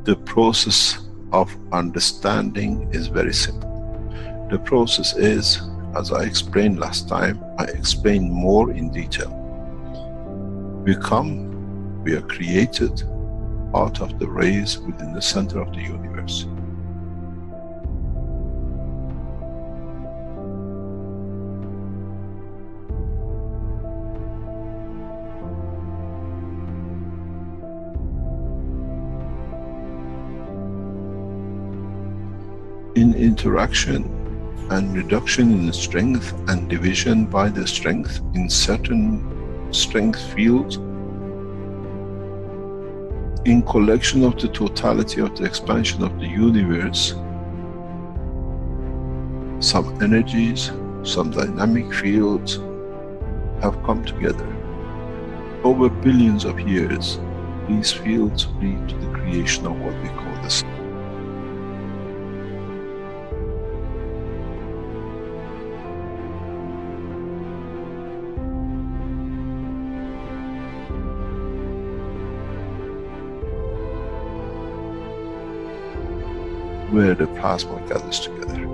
The process of understanding is very simple. The process is, as I explained last time, I explained more in detail. We are created out of the rays within the center of the universe. In interaction and reduction in strength and division by the strength in certain strength fields, in collection of the totality of the expansion of the universe, some energies, some dynamic fields have come together. Over billions of years, these fields lead to the creation of what we call the sun. Where the plasma gathers together.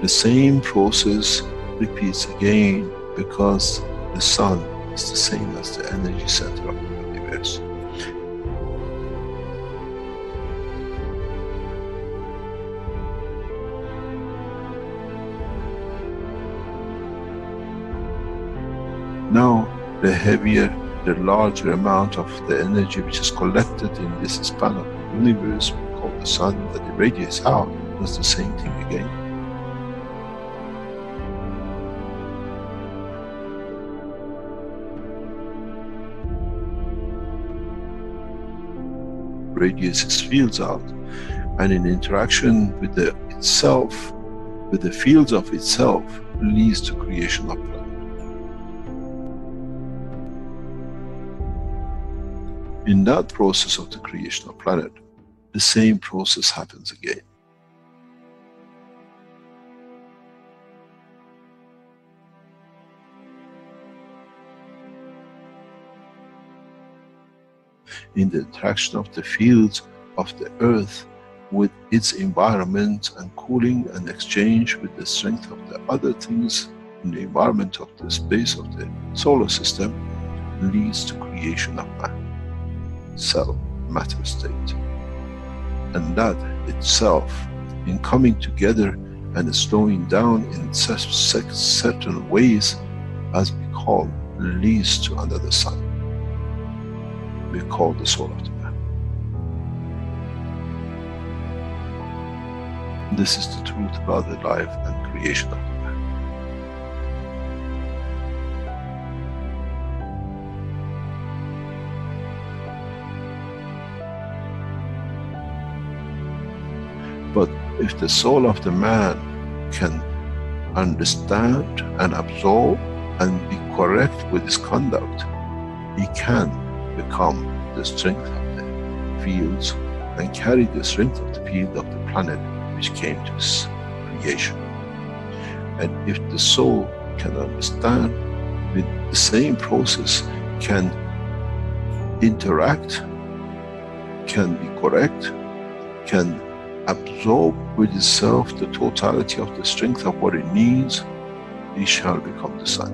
The same process repeats again because the sun is the same as the energy center of the universe. Now, the heavier, the larger amount of the energy which is collected in this span of the universe, the sun that irradiates out, does the same thing again. Radiates its fields out, and in interaction with the itself, with the fields of itself, leads to creation of planet. In that process of the creation of planet, the same process happens again. In the interaction of the fields of the earth with its environment and cooling and exchange with the strength of the other things in the environment of the space of the solar system, leads to creation of man, cell, matter state. And that itself, in coming together and slowing down in certain ways, as we call, leads to another sun. We call the soul of the man. This is the truth about the life and creation of the man. But if the soul of the man can understand and absorb and be correct with his conduct, he can become the strength of the fields and carry the strength of the field of the planet which came to this creation. And if the soul can understand with the same process, can interact, can be correct, can absorb with itself the totality of the strength of what it needs, he shall become the sun.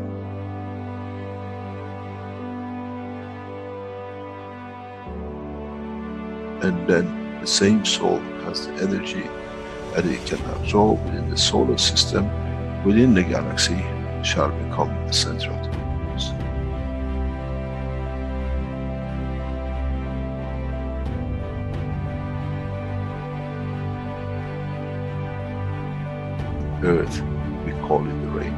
And then the same soul has the energy that it can absorb within the solar system, within the galaxy, shall become the center of the universe. Earth, we call it the rain,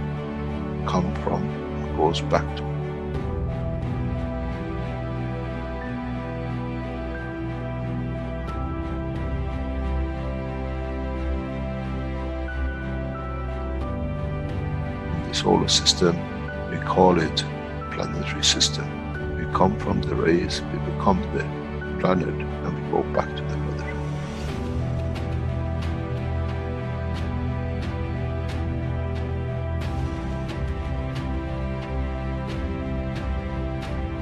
come from and goes back to. In the solar system, we call it planetary system. We come from the rays, we become the planet, and we go back to the mother.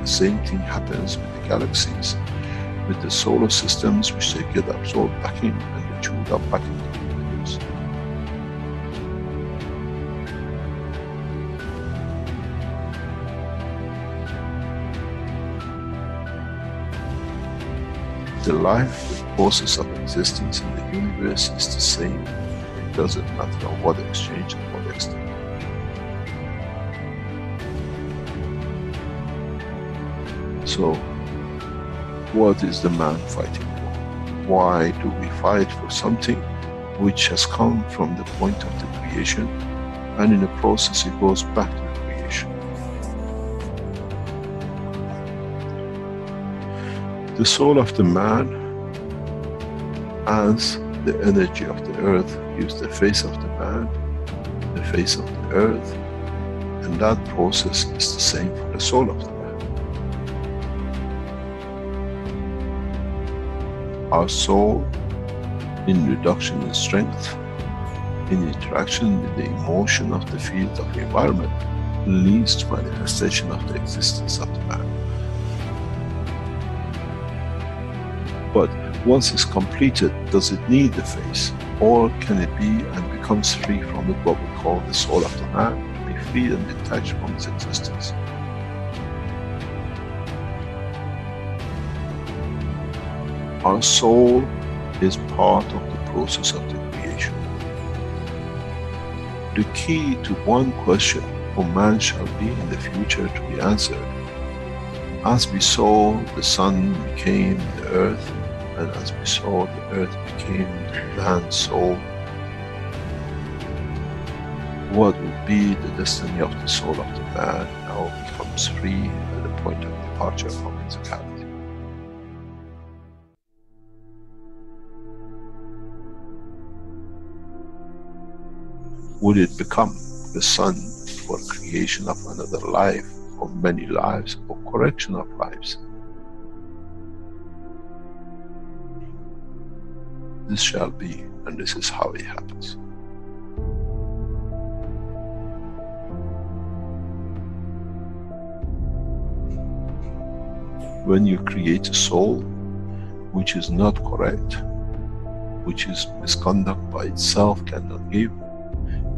The same thing happens with the galaxies. with the solar systems which they get absorbed back in and they chewed up back into the universe. The life, the process of existence in the universe is the same. It doesn't matter on what exchange and what extent. So, what is the man fighting for? Why do we fight for something which has come from the point of the creation, and in the process it goes back to the creation? The soul of the man, as the energy of the earth, gives the face of the man, the face of the earth, and that process is the same for the soul of the man. Our soul, in reduction in strength, in interaction with the emotion of the field of the environment, leads to manifestation of the existence of the man. But once it's completed, does it need the face? Or can it be and becomes free from it, what we call the soul of the man, to be free and detached from its existence? Our soul is part of the process of the creation. The key to one question, who man shall be in the future, to be answered. As we saw the sun became the earth, and as we saw the earth became the man's soul, what will be the destiny of the soul of the man now becomes free at the point of departure from physicality. Would it become the sun for creation of another life, or many lives, or correction of lives? This shall be, and this is how it happens. When you create a soul which is not correct, which is misconduct by itself, cannot give,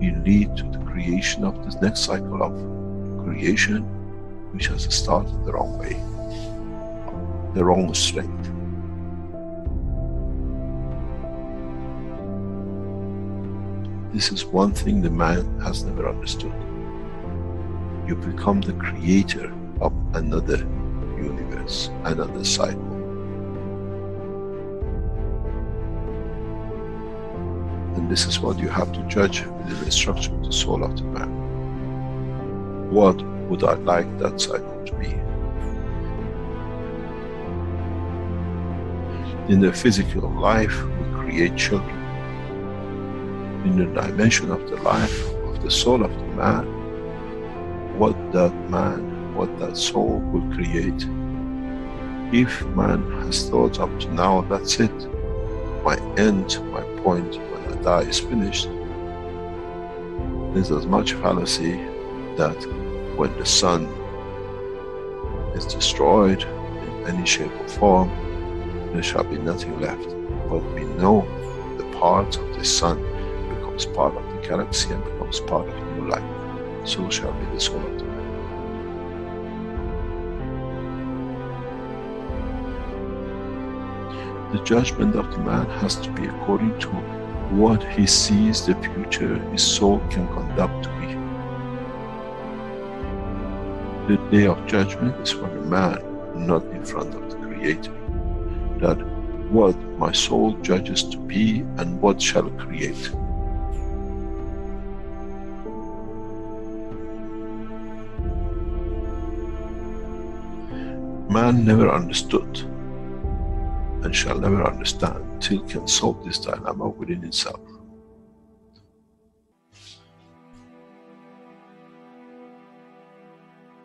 you lead to the creation of this next cycle of creation, which has started the wrong way, the wrong strength. This is one thing the man has never understood. You become the creator of another universe, another cycle. And this is what you have to judge within the structure of the soul of the man. What would I like that cycle to be? In the physical life, we create children. In the dimension of the life of the soul of the man, what that soul will create. If man has thought up to now, that's it, my end, my point, when I die is finished, there's as much fallacy that when the sun is destroyed in any shape or form, there shall be nothing left. But we know the part of the sun becomes part of the galaxy and becomes part of new life. So shall be the soul of the man. The judgment of the man has to be according to what he sees the future his soul can conduct to be. The day of judgment is for the man, not in front of the Creator. That what my soul judges to be and what shall create. Man never understood and shall never understand till can solve this dilemma within itself.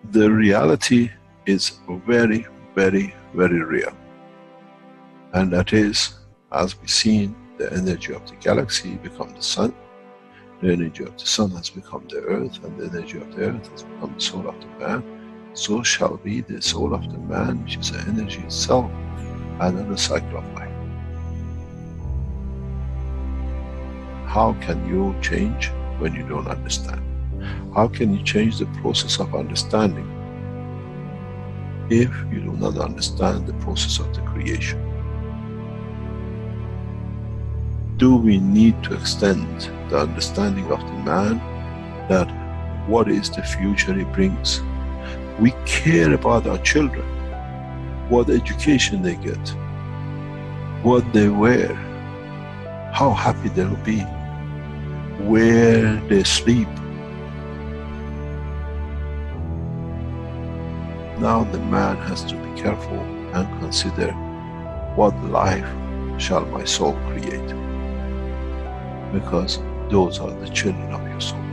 The reality is very, very, very real. And that is, as we've seen, the energy of the galaxy become the sun, the energy of the sun has become the earth, and the energy of the earth has become the soul of the man. So shall be the soul of the man, which is the energy itself, another cycle of life. How can you change when you don't understand? How can you change the process of understanding if you do not understand the process of the creation? Do we need to extend the understanding of the man that what is the future he brings? We care about our children, what education they get, what they wear, how happy they'll be, where they sleep. Now the man has to be careful and consider, what life shall my soul create? Because those are the children of your soul.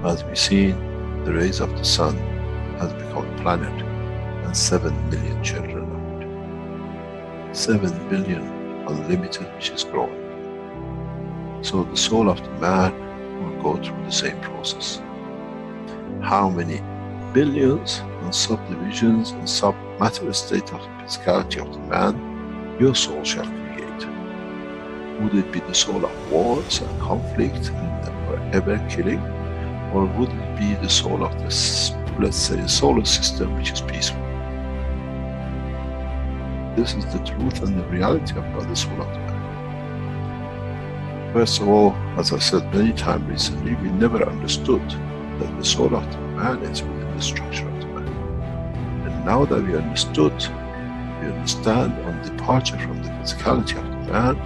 As we see, the rays of the sun has become a planet and 7 billion children of it. 7 billion unlimited, which is growing. So the soul of the man will go through the same process. How many billions and subdivisions and sub-matter state of the physicality of the man your soul shall create? Would it be the soul of wars and conflict and forever killing? Or would it be the soul of this, let's say, solar system, which is peaceful? This is the truth and the reality about the soul of the man. First of all, as I said many times recently, we never understood that the soul of the man is within the structure of the man. And now that we understood, we understand on departure from the physicality of the man,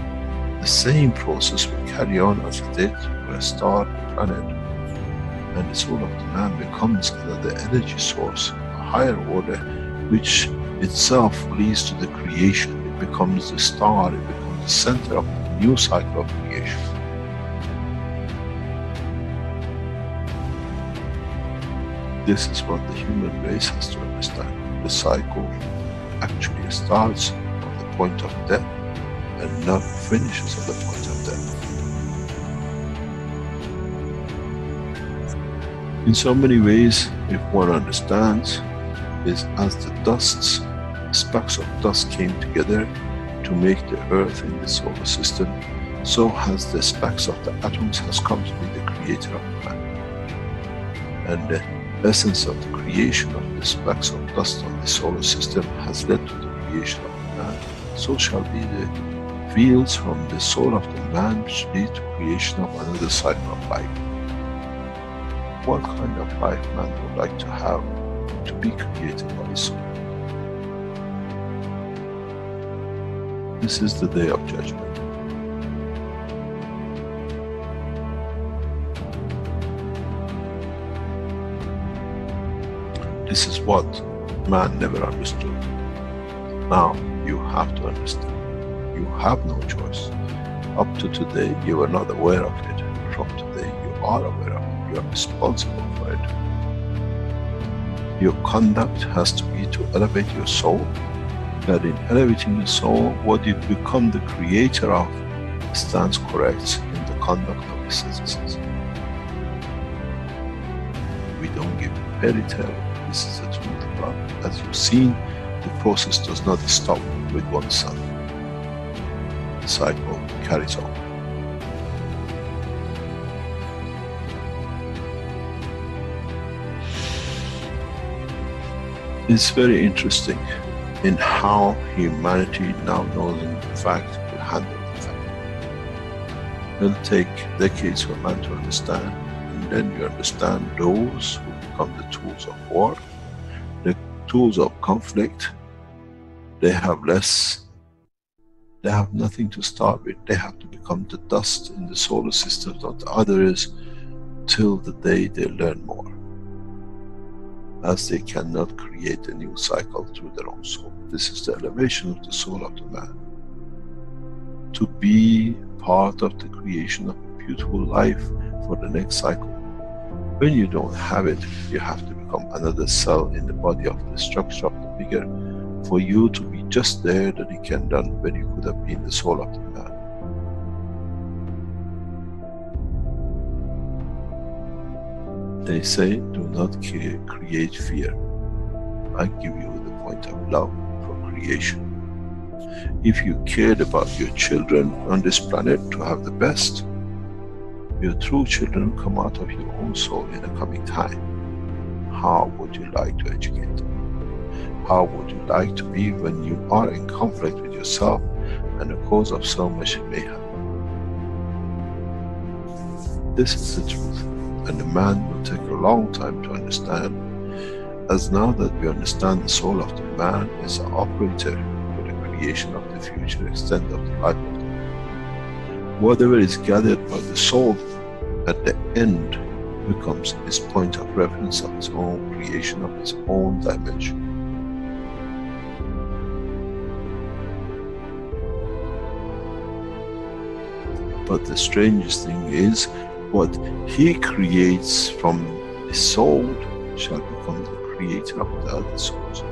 the same process will carry on as it did for a star, a planet, and the soul of the man becomes another energy source, a higher order, which itself leads to the creation. It becomes the star, it becomes the center of the new cycle of creation. This is what the human race has to understand. The cycle actually starts from the point of death and not finishes at the point of death. In so many ways, if one understands, is as the dusts, specks of dust came together to make the earth in the solar system, so has the specks of the atoms has come to be the creator of the man. And the essence of the creation of the specks of dust on the solar system has led to the creation of the man. So shall be the fields from the soul of the man which lead to creation of another cycle of life. What kind of life man would like to have to be created by his soul? This is the day of judgment. This is what man never understood. Now you have to understand. You have no choice. Up to today you were not aware of it. From today you are aware of it. You are responsible for it. Your conduct has to be to elevate your soul. That in elevating the soul, what you become the creator of stands correct in the conduct of the citizens. We don't give fairy tale. This is the truth about it. As you've seen, the process does not stop with one sun. The cycle carries on. It's very interesting in how humanity now knows in fact to handle the fact. It'll take decades for man to understand, and then you understand those who become the tools of war, the tools of conflict. They have nothing to start with. They have to become the dust in the solar systems of the others till the day they learn more, as they cannot create a new cycle through their own soul. This is the elevation of the soul of the man. To be part of the creation of a beautiful life for the next cycle. When you don't have it, you have to become another cell in the body of the structure of the bigger, for you to be just there that you can done when you could have been the soul of the man. They say, do not create fear. I give you the point of love for creation. If you cared about your children on this planet to have the best, your true children come out of your own soul in the coming time. How would you like to educate them? How would you like to be when you are in conflict with yourself and the cause of so much mayhem? This is the truth, and the man will take a long time to understand, as now that we understand the soul of the man is the operator for the creation of the future extent of the life of the man. Whatever is gathered by the soul at the end becomes his point of reference of his own creation, of his own dimension. But the strangest thing is, what he creates from the soul shall become the creator of the other souls.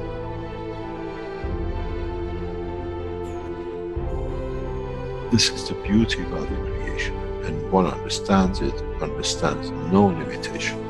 This is the beauty about the creation, and one understands it, understands no limitation.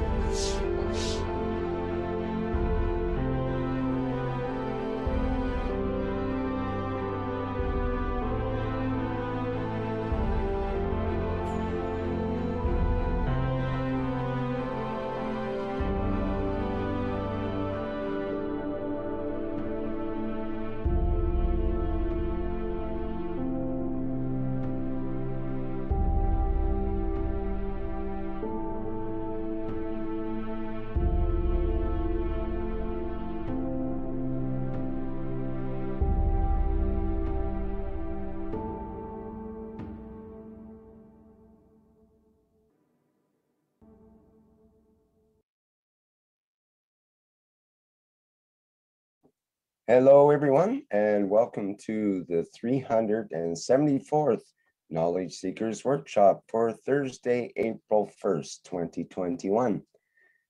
Hello, everyone, and welcome to the 374th Knowledge Seekers Workshop for Thursday, April 1st, 2021.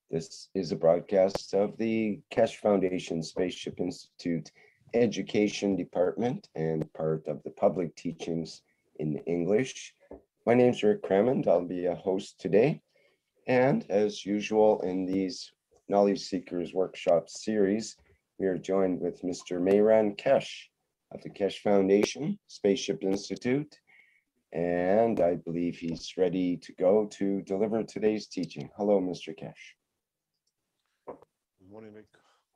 This is a broadcast of the Keshe Foundation Spaceship Institute Education Department and part of the public teachings in English. My name is Rick Crammond. I'll be a host today. And as usual in these Knowledge Seekers Workshop series, we are joined with Mr. Mehran Keshe of the Keshe Foundation Spaceship Institute, and I believe he's ready to go to deliver today's teaching. Hello, Mr. Keshe. Good morning, Nick.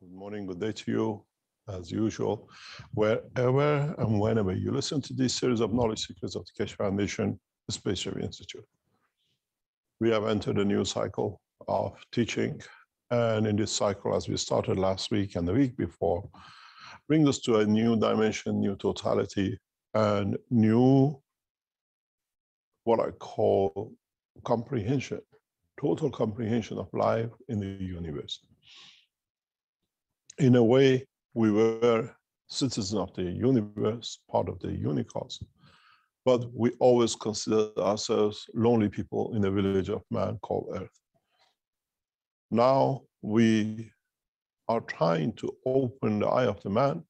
Good morning, good day to you, as usual. Wherever and whenever you listen to this series of Knowledge Seekers of the Keshe Foundation Spaceship Institute, we have entered a new cycle of teaching. And in this cycle, as we started last week and the week before, brings us to a new dimension, new totality, and new, what I call comprehension, total comprehension of life in the universe. In a way, we were citizens of the universe, part of the unicosmos, but we always considered ourselves lonely people in a village of man called Earth. Now we are trying to open the eye of the man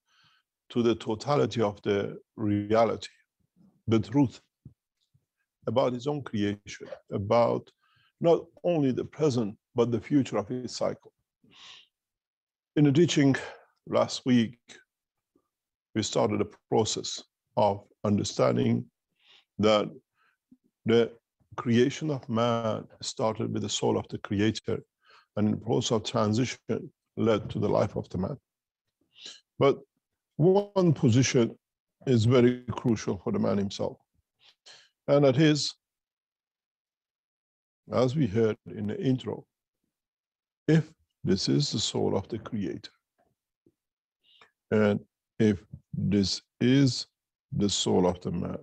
to the totality of the reality, the truth about his own creation, about not only the present, but the future of his cycle. In the teaching last week, we started a process of understanding that the creation of man started with the soul of the creator, and the process of transition led to the life of the man. But one position is very crucial for the man himself, and that is, as we heard in the intro, if this is the soul of the creator, and if this is the soul of the man,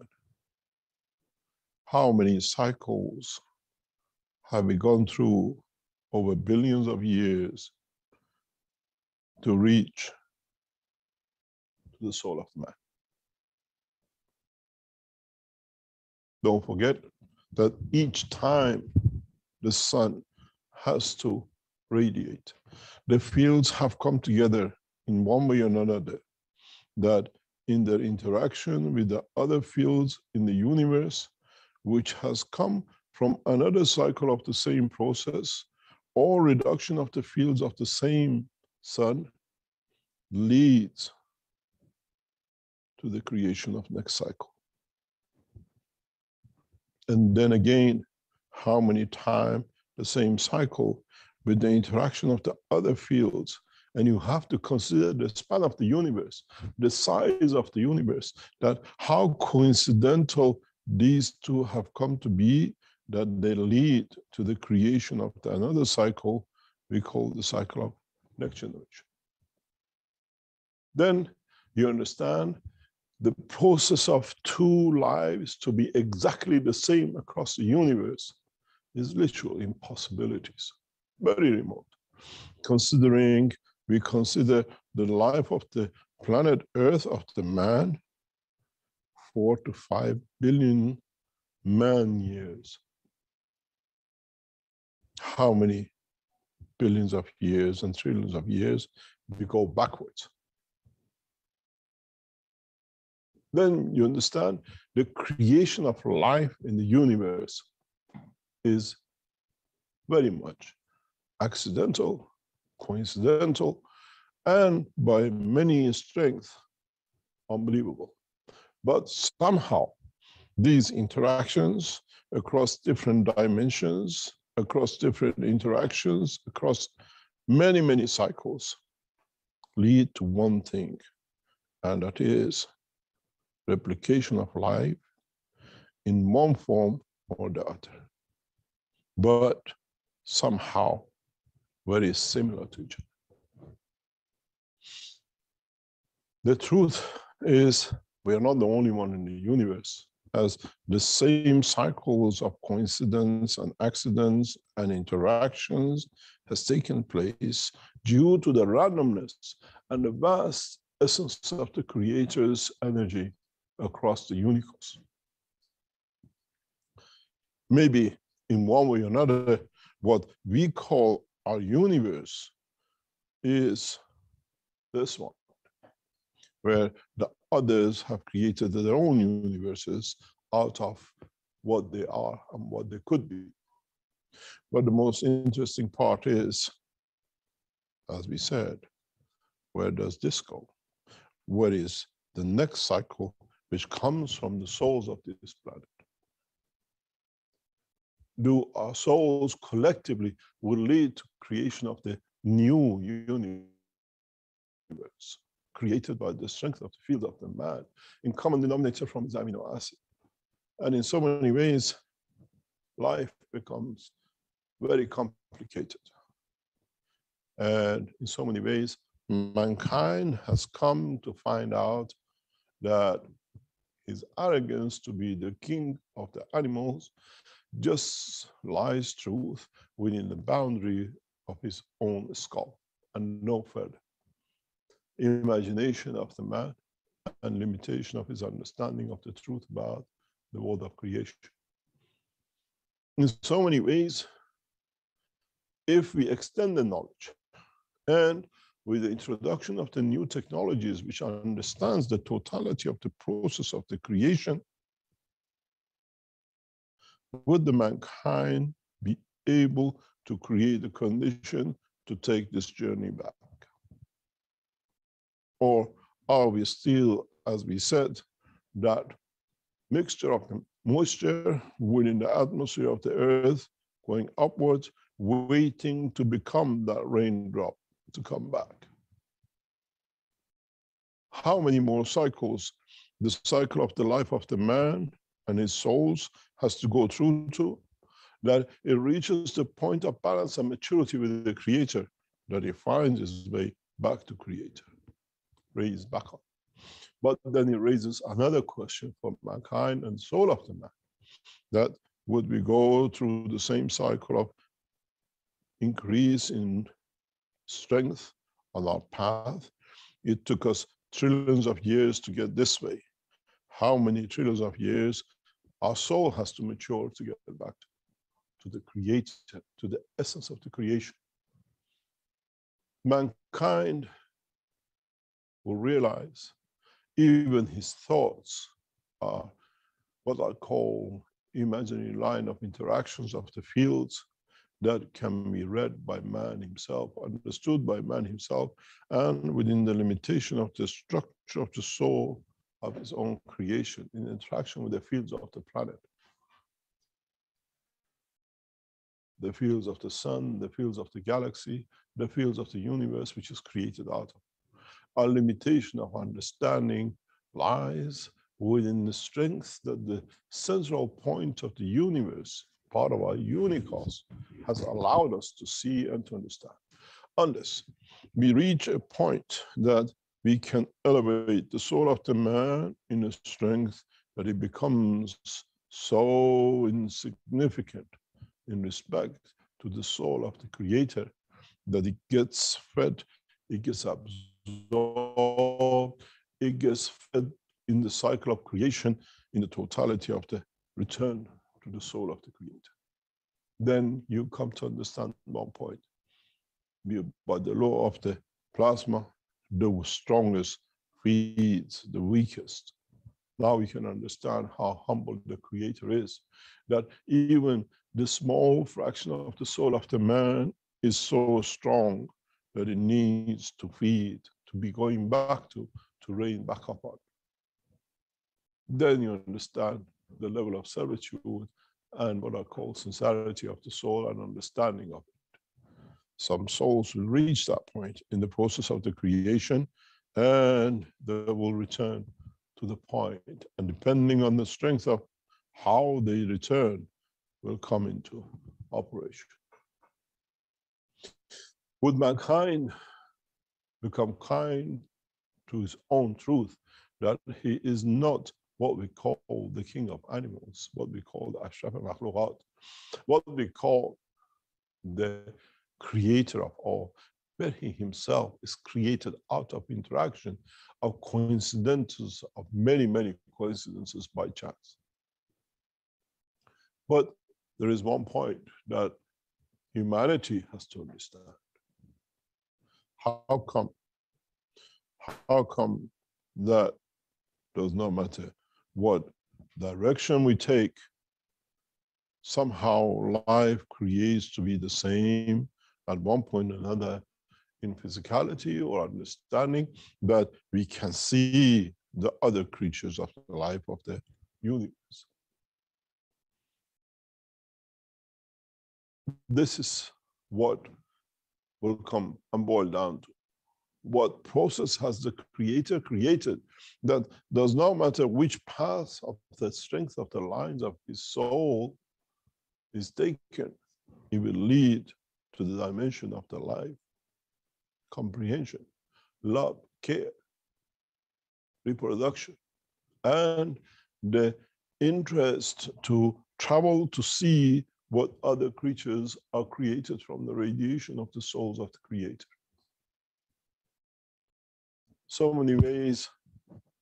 how many cycles have we gone through over billions of years to reach the soul of the man? Don't forget that each time the sun has to radiate, the fields have come together in one way or another, that in their interaction with the other fields in the universe, which has come from another cycle of the same process, or reduction of the fields of the same sun, leads to the creation of next cycle. And then again, how many times the same cycle with the interaction of the other fields. And you have to consider the span of the universe, the size of the universe, that how coincidental these two have come to be, that they lead to the creation of another cycle we call the cycle of next generation. Then you understand the process of two lives to be exactly the same across the universe is literal impossibilities, very remote. Considering we consider the life of the planet Earth, of the man, 4 to 5 billion man years. How many billions of years and trillions of years we go backwards? Then you understand the creation of life in the universe is very much accidental, coincidental, and by many strengths, unbelievable. But somehow, these interactions across different dimensions, across different interactions, across many, many cycles, lead to one thing, and that is replication of life in one form or the other, but somehow very similar to each other. The truth is, we are not the only one in the universe, as the same cycles of coincidence and accidents and interactions has taken place due to the randomness and the vast essence of the Creator's energy across the universe. Maybe in one way or another, what we call our universe is this one, where the others have created their own universes out of what they are and what they could be. But the most interesting part is, as we said, where does this go? What is the next cycle which comes from the souls of this planet? Do our souls collectively will lead to creation of the new universe, created by the strength of the field of the man, in common denominator from his amino acid. And in so many ways, life becomes very complicated. And in so many ways, mankind has come to find out that his arrogance to be the king of the animals just lies truth within the boundary of his own skull and no further. Imagination of the man and limitation of his understanding of the truth about the world of creation. In so many ways, if we extend the knowledge and with the introduction of the new technologies which understands the totality of the process of the creation, would the mankind be able to create the condition to take this journey back? Or are we still, as we said, that mixture of the moisture within the atmosphere of the earth going upwards, waiting to become that raindrop to come back? How many more cycles the cycle of the life of the man and his souls has to go through to, that it reaches the point of balance and maturity with the Creator, that he finds his way back to Creator, raised back up. But then it raises another question for mankind and soul of the man, that would we go through the same cycle of increase in strength on our path? It took us trillions of years to get this way. How many trillions of years our soul has to mature to get back to the Creator, to the essence of the creation? Mankind will realize even his thoughts are what I call imaginary line of interactions of the fields, that can be read by man himself, understood by man himself, and within the limitation of the structure of the soul of his own creation in interaction with the fields of the planet, the fields of the sun, the fields of the galaxy, the fields of the universe, which is created out of. Our limitation of understanding lies within the strength that the central point of the universe, part of our unicos, has allowed us to see and to understand. Unless we reach a point that we can elevate the soul of the man in a strength that it becomes so insignificant in respect to the soul of the creator that it gets fed, it gets absorbed, it gets fed in the cycle of creation, in the totality of the return to the soul of the creator. Then you come to understand one point. By the law of the plasma, the strongest feeds the weakest. Now we can understand how humble the creator is, that even the small fraction of the soul of the man is so strong that it needs to feed, to be going back to rain back upon. Then you understand the level of servitude and what I call sincerity of the soul and understanding of it. Some souls will reach that point in the process of the creation, and they will return to the point. And depending on the strength of how they return, will come into operation. Would mankind become kind to his own truth, that he is not what we call the king of animals, what we call the Ashraf al-Makhluqat, what we call the creator of all, where he himself is created out of interaction, of coincidences, of many, many coincidences by chance. But there is one point that humanity has to understand. How come that does not matter what direction we take, somehow life creates to be the same at one point or another in physicality or understanding, that we can see the other creatures of the life of the universe. This is what will come and boil down to. What process has the creator created that does not matter which path of the strength of the lines of his soul is taken, it will lead to the dimension of the life, comprehension, love, care, reproduction, and the interest to travel to see what other creatures are created from the radiation of the souls of the creator. So many ways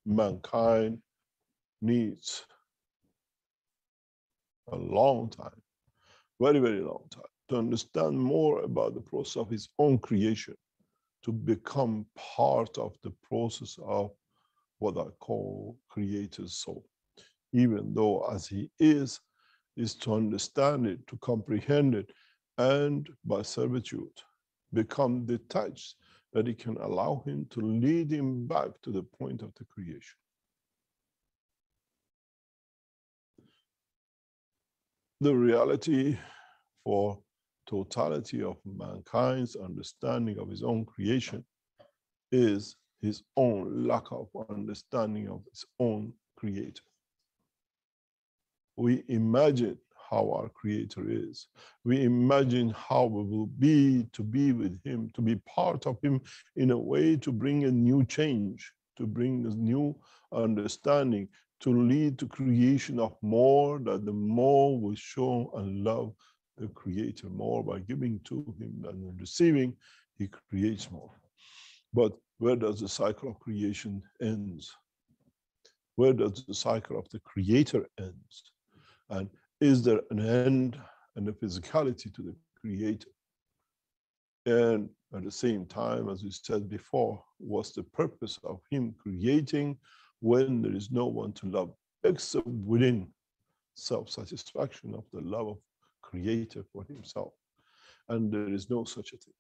mankind needs a long time, very, very long time, to understand more about the process of his own creation, to become part of the process of what I call creator's soul. Even though as he is to understand it, to comprehend it, and by servitude, become detached, that it can allow him to lead him back to the point of the creation. The reality for totality of mankind's understanding of his own creation is his own lack of understanding of his own creator. We imagine how our creator is. We imagine how we will be to be with him, to be part of him in a way to bring a new change, to bring a new understanding, to lead to creation of more, that the more we show and love the creator more by giving to him and receiving, he creates more. But where does the cycle of creation ends? Where does the cycle of the creator ends? And is there an end and a physicality to the creator? And at the same time, as we said before, what's the purpose of him creating when there is no one to love except within self-satisfaction of the love of creator for himself? and there is no such a thing.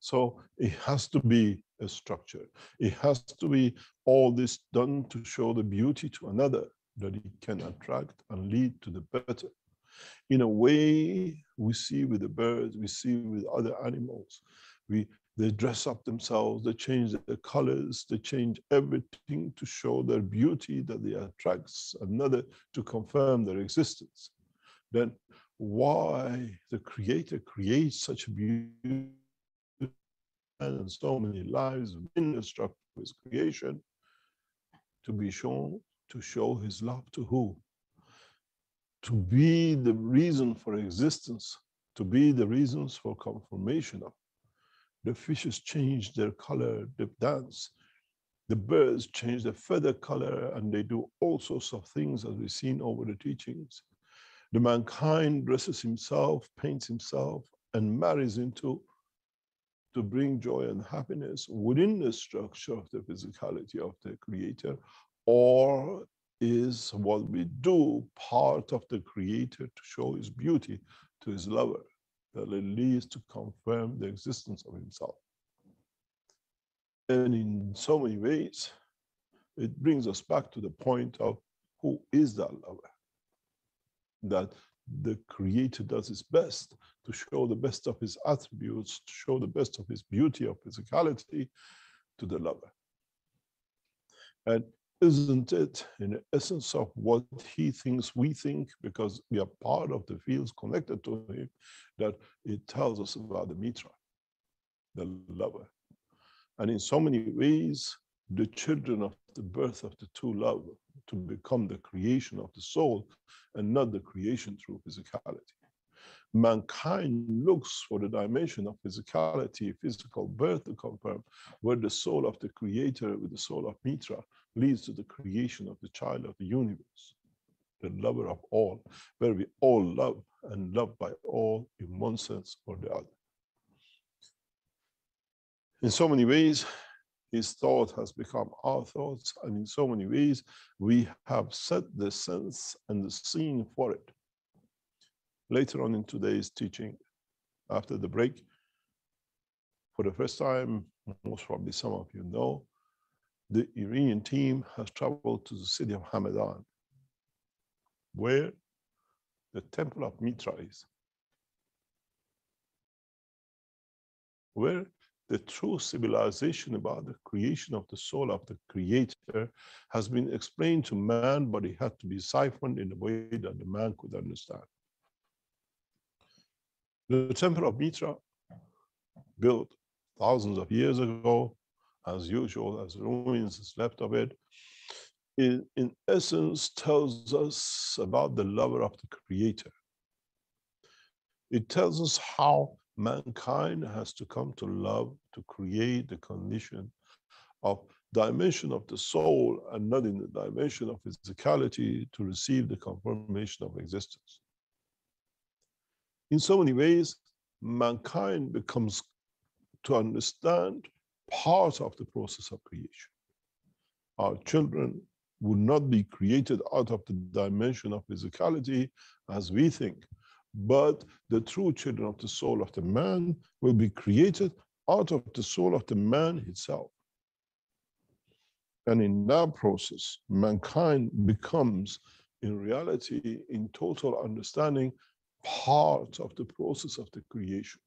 So it has to be a structure. It has to be all this done to show the beauty to another, that it can attract and lead to the better. In a way, we see with the birds, we see with other animals. They dress up themselves, they change their colors, they change everything to show their beauty, that they attracts another to confirm their existence. Then why the Creator creates such a beauty and so many lives within the structure of his creation, to be shown, to show his love to who? To be the reason for existence, to be the reasons for confirmation of. The fishes change their color, they dance. The birds change their feather color, and they do all sorts of things, as we've seen over the teachings. The mankind dresses himself, paints himself, and marries into to bring joy and happiness within the structure of the physicality of the Creator, or is what we do part of the Creator to show his beauty to his lover, that it leads to confirm the existence of himself. And in so many ways, it brings us back to the point of who is that lover? That the Creator does his best to show the best of his attributes, to show the best of his beauty of physicality to the lover. And isn't it in the essence of what he thinks we think, because we are part of the fields connected to him, that it tells us about the Mitra, the lover. And in so many ways, the children of the birth of the true love to become the creation of the soul and not the creation through physicality. Mankind looks for the dimension of physicality, physical birth to confirm, where the soul of the Creator with the soul of Mitra leads to the creation of the child of the universe, the lover of all, where we all love and loved by all in one sense or the other. In so many ways, his thought has become our thoughts, and in so many ways, we have set the sense and the scene for it. Later on in today's teaching, after the break, for the first time, most probably some of you know, the Iranian team has traveled to the city of Hamadan, where the temple of Mitra is, where the true civilization about the creation of the soul of the Creator has been explained to man, but it had to be siphoned in a way that the man could understand. The temple of Mitra, built thousands of years ago, as usual, as ruins is left of it, in essence tells us about the lover of the Creator. It tells us how mankind has to come to love to create the condition of dimension of the soul and not in the dimension of physicality to receive the confirmation of existence. In so many ways, mankind becomes to understand part of the process of creation. Our children would not be created out of the dimension of physicality as we think, but the true children of the soul of the man will be created out of the soul of the man itself. And in that process, mankind becomes, in reality, in total understanding, part of the process of the creation.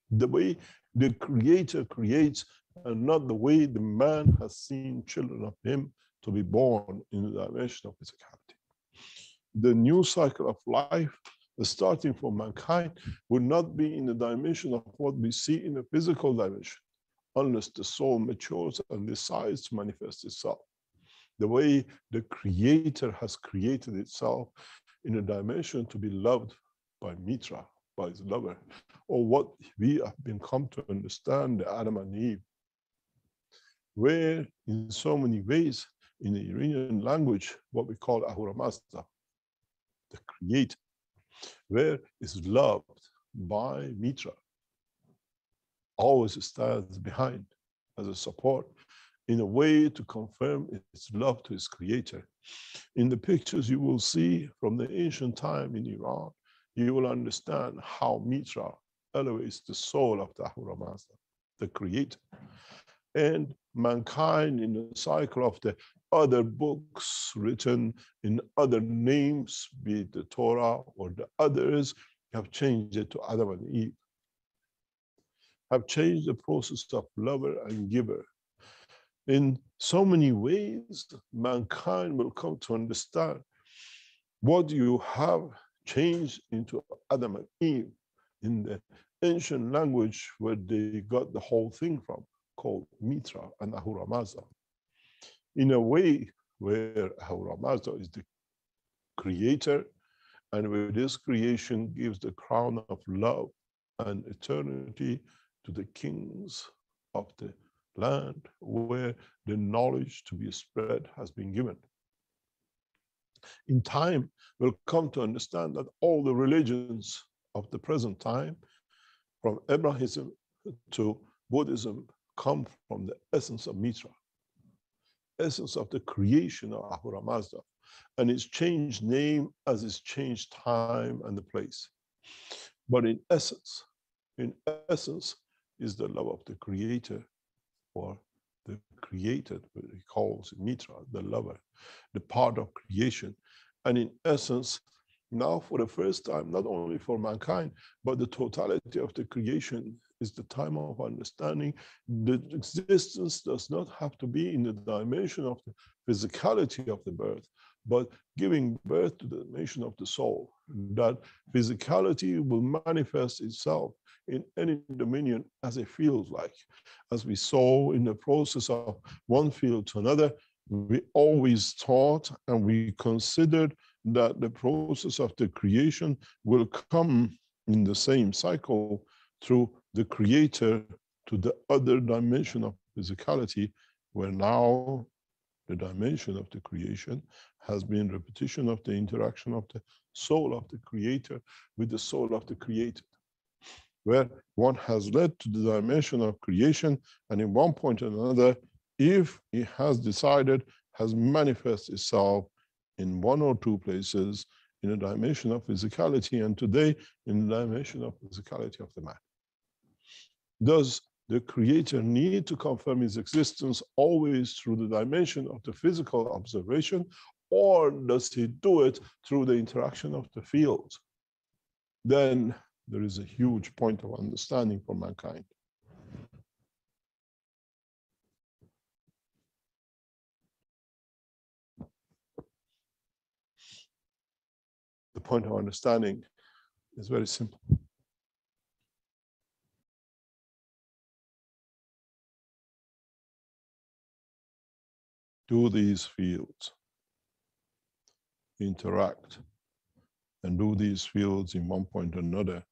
The way the Creator creates, and not the way the man has seen children of him to be born in the dimension of physicality. The new cycle of life, starting from mankind, would not be in the dimension of what we see in the physical dimension, unless the soul matures and decides to manifest itself. The way the Creator has created itself in a dimension to be loved by Mitra, by his lover, or what we have been come to understand, the Adam and Eve, where in so many ways, in the Iranian language, what we call Ahura Mazda, the Creator, where is loved by Mitra, always stands behind as a support in a way to confirm its love to its Creator. In the pictures you will see from the ancient time in Iran, you will understand how Mitra elevates the soul of the Ahura Mazda, the creator. And mankind, in the cycle of the other books written in other names, be it the Torah or the others, have changed it to Adam and Eve, have changed the process of lover and giver. In so many ways, mankind will come to understand what you have changed into Adam and Eve in the ancient language where they got the whole thing from, called Mitra and Ahura Mazda. In a way where Ahura Mazda is the creator, and where this creation gives the crown of love and eternity to the kings of the land where the knowledge to be spread has been given. In time, we'll come to understand that all the religions of the present time, from Abrahism to Buddhism, come from the essence of Mitra, essence of the creation of Ahura Mazda, and it's changed name as it's changed time and the place. But in essence is the love of the creator, or the created, what he calls Mitra, the lover, the part of creation. And in essence, now for the first time, not only for mankind, but the totality of the creation is the time of understanding that existence does not have to be in the dimension of the physicality of the birth, but giving birth to the dimension of the soul, that physicality will manifest itself in any dominion as it feels like. As we saw in the process of one field to another, we always thought and we considered that the process of the creation will come in the same cycle through the creator to the other dimension of physicality, where now the dimension of the creation has been repetition of the interaction of the soul of the creator with the soul of the created, where one has led to the dimension of creation, and in one point or another, if it has decided, has manifested itself in one or two places in a dimension of physicality, and today in the dimension of physicality of the man. Does the creator need to confirm his existence always through the dimension of the physical observation, or does he do it through the interaction of the fields? Then there is a huge point of understanding for mankind. The point of understanding is very simple. Do these fields interact, and do these fields in one point or another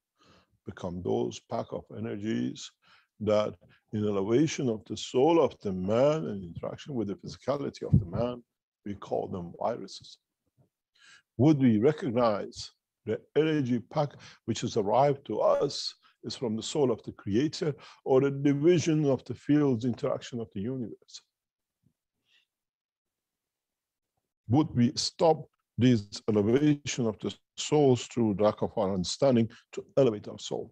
become those pack of energies that in elevation of the soul of the man and interaction with the physicality of the man, we call them viruses? Would we recognize the energy pack which has arrived to us is from the soul of the creator, or the division of the fields interaction of the universe? Would we stop this elevation of the souls through lack of our understanding to elevate our soul?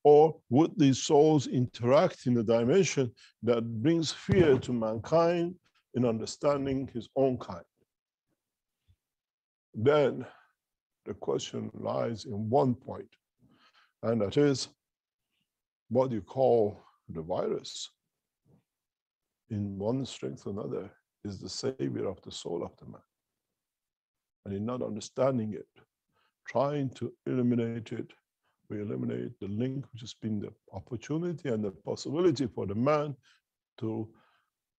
Or would these souls interact in a dimension that brings fear to mankind in understanding his own kind? Then the question lies in one point, and that is what you call the virus. In one strength or another is the savior of the soul of the man. And in not understanding it, trying to eliminate it, we eliminate the link which has been the opportunity and the possibility for the man to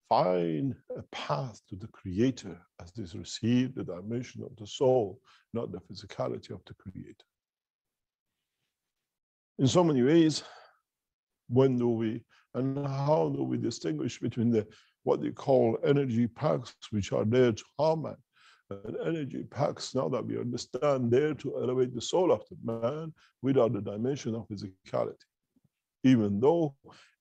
find a path to the creator as this received the dimension of the soul, not the physicality of the creator. In so many ways, when do we and how do we distinguish between the what they call energy packs, which are there to harm man, and energy packs, now that we understand, there to elevate the soul of the man without the dimension of physicality? Even though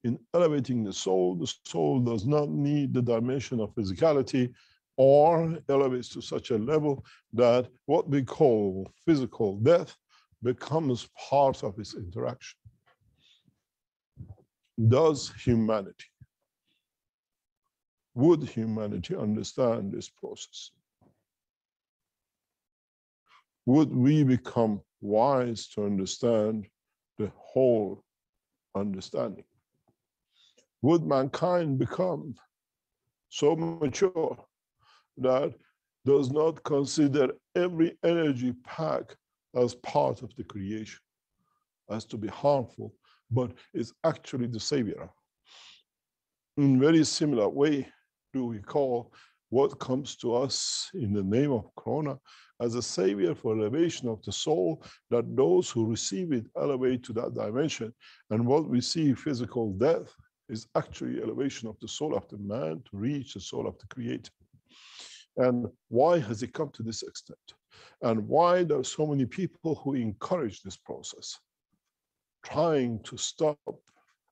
in elevating the soul does not need the dimension of physicality, or elevates to such a level that what we call physical death becomes part of its interaction. Would humanity understand this process? Would we become wise to understand the whole understanding? Would mankind become so mature that does not consider every energy pack as part of the creation, as to be harmful, but is actually the savior? In very similar way, do we call what comes to us in the name of Corona as a savior for elevation of the soul, that those who receive it elevate to that dimension. And what we see, physical death, is actually elevation of the soul of the man to reach the soul of the Creator. And why has it come to this extent? And why there are so many people who encourage this process, trying to stop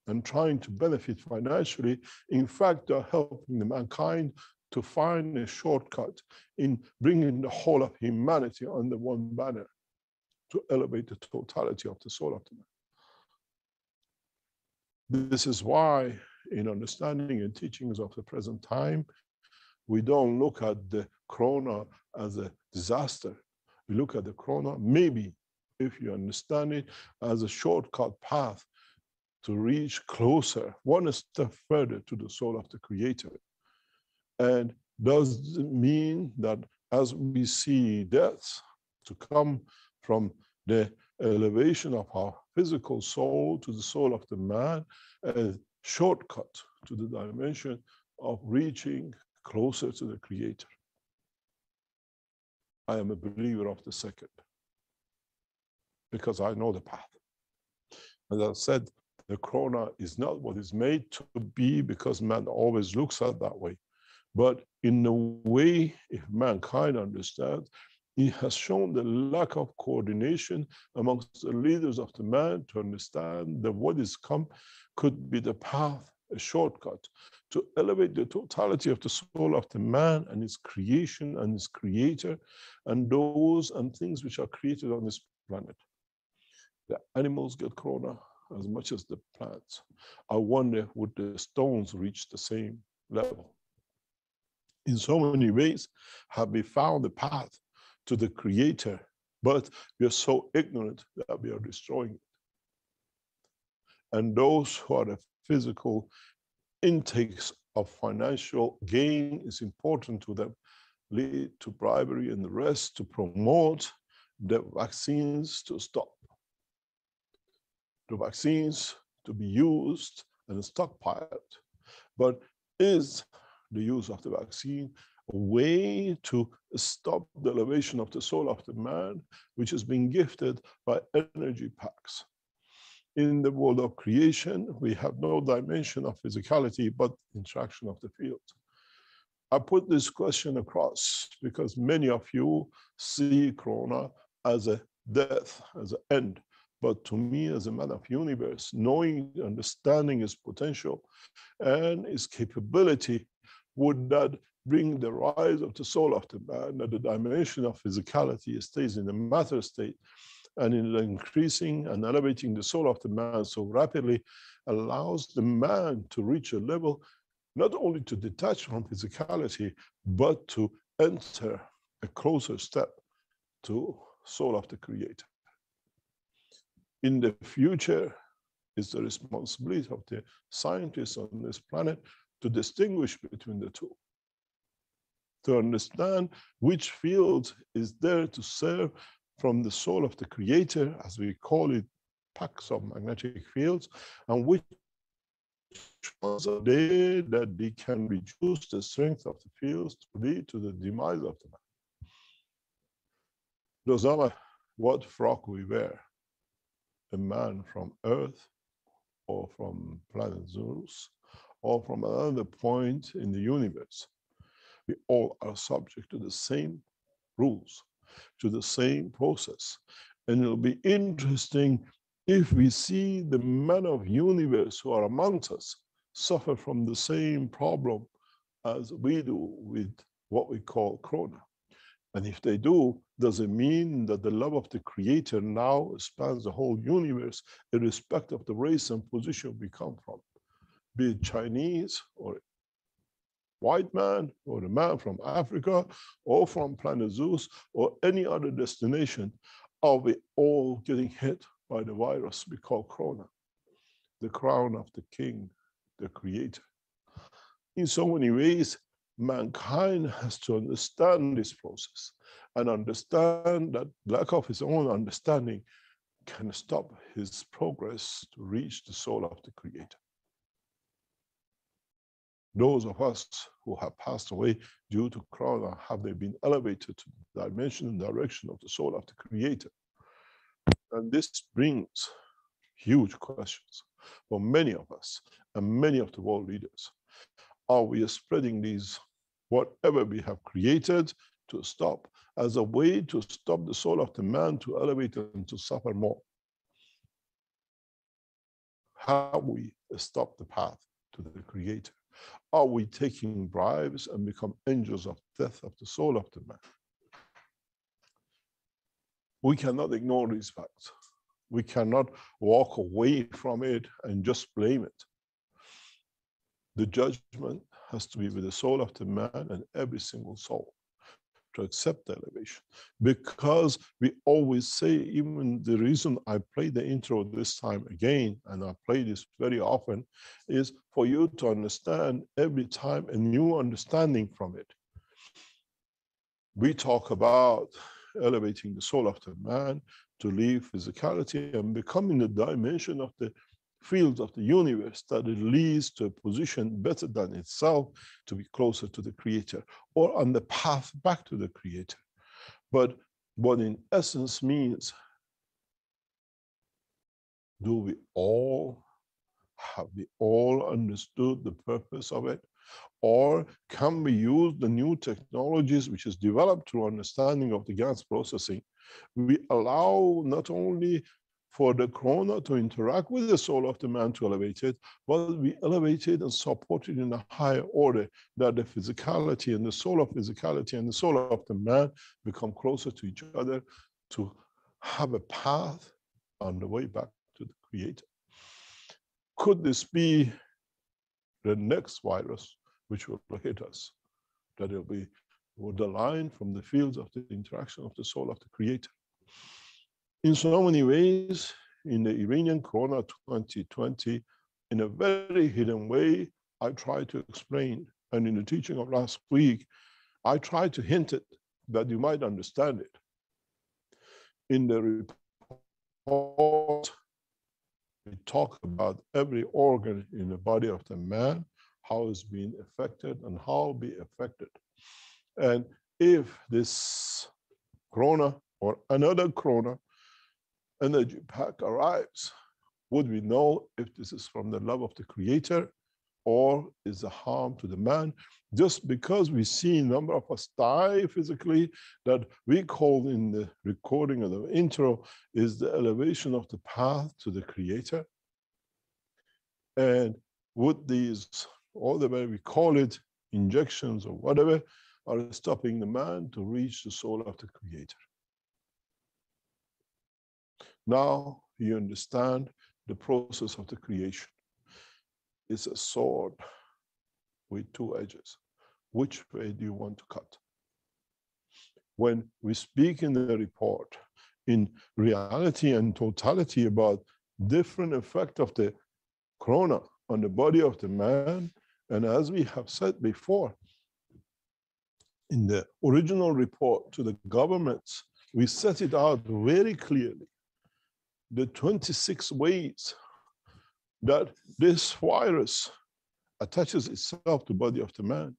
and trying to benefit financially? In fact, they're helping the mankind to find a shortcut in bringing the whole of humanity under one banner to elevate the totality of the soul of the man. This is why, in understanding and teachings of the present time, we don't look at the Corona as a disaster. We look at the Corona, maybe, if you understand it, as a shortcut path to reach closer, one step further to the soul of the Creator. And does it mean that as we see deaths to come from the elevation of our physical soul to the soul of the man, a shortcut to the dimension of reaching closer to the Creator? I am a believer of the second, because I know the path. As I said, the Corona is not what is made to be, because man always looks at it that way. But in the way, if mankind understands, it has shown the lack of coordination amongst the leaders of the man to understand that what is come could be the path, a shortcut to elevate the totality of the soul of the man and his creation and his Creator and those and things which are created on this planet. The animals get Corona as much as the plants. I wonder, would the stones reach the same level? In so many ways have we found the path to the Creator, but we are so ignorant that we are destroying it. And those who are the physical intakes of financial gain is important to them, lead to bribery and the rest to promote the vaccines to stop. The vaccines to be used and stockpiled. But is the use of the vaccine a way to stop the elevation of the soul of the man, which has been gifted by energy packs? In the world of creation, we have no dimension of physicality but interaction of the field. I put this question across because many of you see Corona as a death, as an end. But to me, as a man of universe, knowing, understanding his potential and his capability, would that bring the rise of the soul of the man, that the dimension of physicality stays in the matter state, and in increasing and elevating the soul of the man so rapidly allows the man to reach a level not only to detach from physicality, but to enter a closer step to soul of the Creator. In the future, it's the responsibility of the scientists on this planet to distinguish between the two, to understand which field is there to serve from the soul of the Creator, as we call it, packs of magnetic fields, and which ones are there that they can reduce the strength of the fields to lead to the demise of the man. It doesn't matter what frock we wear, a man from Earth or from planet Zeus or from another point in the universe. We all are subject to the same rules, to the same process. And it'll be interesting if we see the men of universe who are amongst us suffer from the same problem as we do with what we call Corona. And if they do, does it mean that the love of the Creator now spans the whole universe, irrespective of the race and position we come from? Be it Chinese or white man or a man from Africa or from planet Zeus or any other destination, are we all getting hit by the virus we call Corona, the crown of the King, the Creator? In so many ways, mankind has to understand this process and understand that lack of his own understanding can stop his progress to reach the soul of the Creator. Those of us who have passed away due to Corona, have they been elevated to the dimension and direction of the soul of the Creator? And this brings huge questions for many of us and many of the world leaders. Are we spreading these, whatever we have created, to stop as a way to stop the soul of the man to elevate and to suffer more? Have we stopped the path to the Creator? Are we taking bribes and become angels of death of the soul of the man? We cannot ignore these facts. We cannot walk away from it and just blame it. The judgment has to be with the soul of the man and every single soul to accept the elevation. Because we always say, even the reason I played the intro this time again, and I play this very often, is for you to understand every time a new understanding from it. We talk about elevating the soul of the man to leave physicality and becoming the dimension of the fields of the universe, that it leads to a position better than itself, to be closer to the Creator or on the path back to the Creator. But what in essence means, have we all understood the purpose of it? Or can we use the new technologies which is developed through understanding of the gas processing? We allow not only for the Corona to interact with the soul of the man to elevate it, but we elevate it and support it in a higher order, that the physicality and the soul of physicality and the soul of the man become closer to each other to have a path on the way back to the Creator. Could this be the next virus which will hit us? That it will the line from the fields of the interaction of the soul of the Creator. In so many ways, in the Iranian Corona 2020, in a very hidden way, I tried to explain, and in the teaching of last week, I tried to hint it that you might understand it. In the report, we talk about every organ in the body of the man, how it's being affected and how be affected. And if this Corona or another Corona energy pack arrives, would we know if this is from the love of the Creator or is a harm to the man? Just because we see a number of us die physically, that we call in the recording of the intro is the elevation of the path to the Creator. And would these, all the way we call it, injections or whatever, are stopping the man to reach the soul of the Creator? Now you understand the process of the creation. It's a sword with two edges. Which way do you want to cut? When we speak in the report, in reality and totality about different effect of the Corona on the body of the man, and as we have said before, in the original report to the governments, we set it out very clearly. The 26 ways that this virus attaches itself to the body of the man.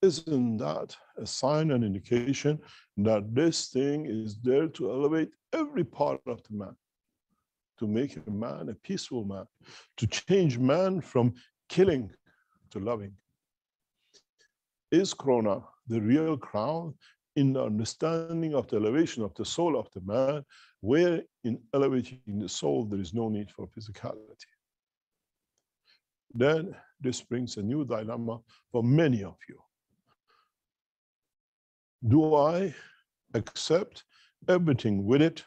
Isn't that a sign and indication that this thing is there to elevate every part of the man, to make a man a peaceful man, to change man from killing to loving? Is Corona the real crown in the understanding of the elevation of the soul of the man, where in elevating the soul there is no need for physicality? Then this brings a new dilemma for many of you. Do I accept everything with it,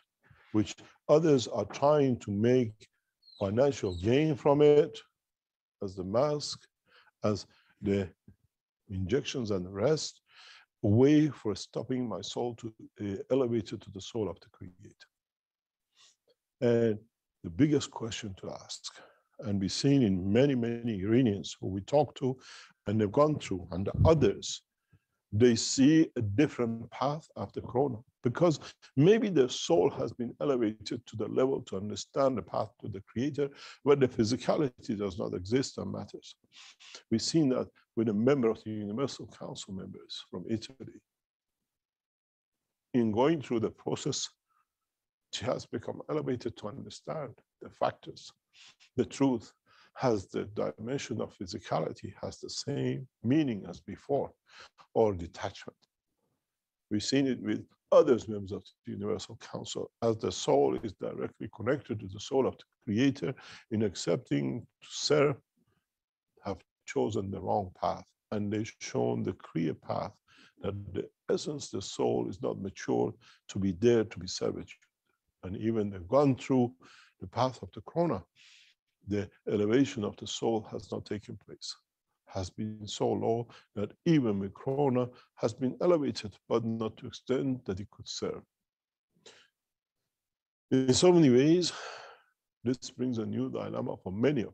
which others are trying to make financial gain from it, as the mask, as the injections and the rest, a way for stopping my soul to elevate it to the soul of the Creator. And the biggest question to ask, and be seen in many, many Iranians who we talk to, and they've gone through, and the others, they see a different path after Corona, because maybe their soul has been elevated to the level to understand the path to the Creator, where the physicality does not exist and matters. We've seen that with a member of the Universal Council members from Italy. In going through the process, she has become elevated to understand the factors. The truth has the dimension of physicality, has the same meaning as before, or detachment. We've seen it with other members of the Universal Council, as the soul is directly connected to the soul of the Creator, in accepting to serve, have chosen the wrong path, and they've shown the clear path that the essence, the soul, is not mature to be there to be servitude. And even they've gone through the path of the Corona, the elevation of the soul has not taken place, has been so low that even with Corona has been elevated, but not to extent that it could serve. In so many ways, this brings a new dilemma for many of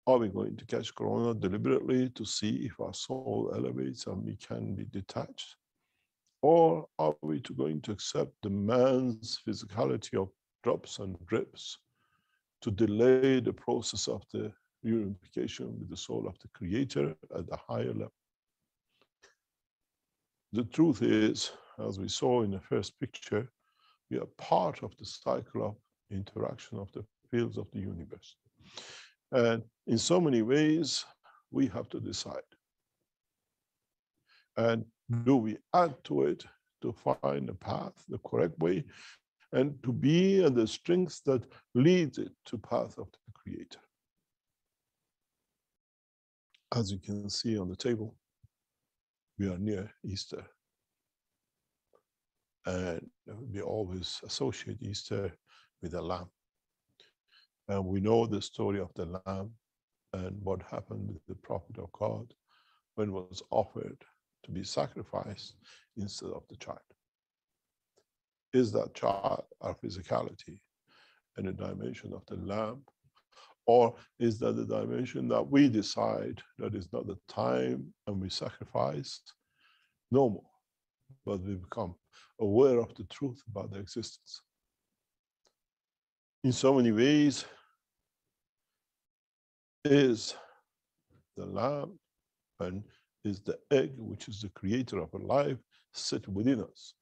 you. Are we going to catch Corona deliberately to see if our soul elevates and we can be detached? Or are we going to accept the man's physicality of drops and drips to delay the process of the unification with the soul of the Creator at a higher level? The truth is, as we saw in the first picture, we are part of the cycle of interaction of the fields of the universe. And in so many ways, we have to decide. And do we add to it to find the path, the correct way, and to be at the strength that leads it to path of the Creator? As you can see on the table, we are near Easter. And we always associate Easter with a lamb. And we know the story of the lamb and what happened with the prophet of God when it was offered to be sacrificed instead of the child. Is that child our physicality and the dimension of the lamb? Or is that the dimension that we decide that is not the time and we sacrifice? No more, but we become aware of the truth about their existence. In so many ways, is the lamb and is the egg, which is the creator of a life, sit within us.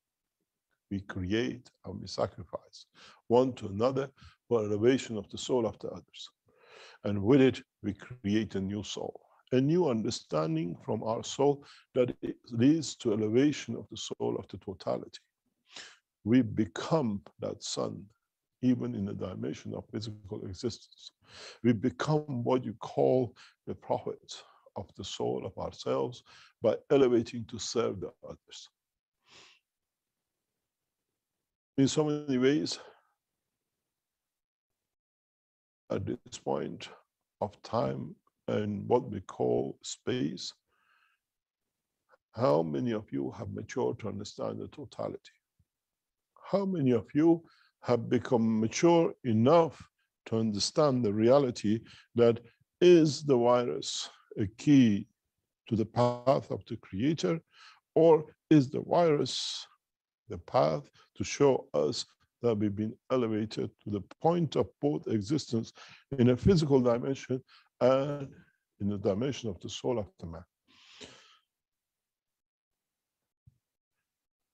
We create and we sacrifice one to another for elevation of the soul of the others. And with it, we create a new soul, a new understanding from our soul that it leads to elevation of the soul of the totality. We become that sun, even in the dimension of physical existence. We become what you call the prophets of the soul of ourselves by elevating to serve the others. In so many ways, at this point of time and what we call space, how many of you have matured to understand the totality? How many of you have become mature enough to understand the reality that is the virus a key to the path of the Creator, or is the virus the path to show us that we've been elevated to the point of both existence in a physical dimension and in the dimension of the soul of the man?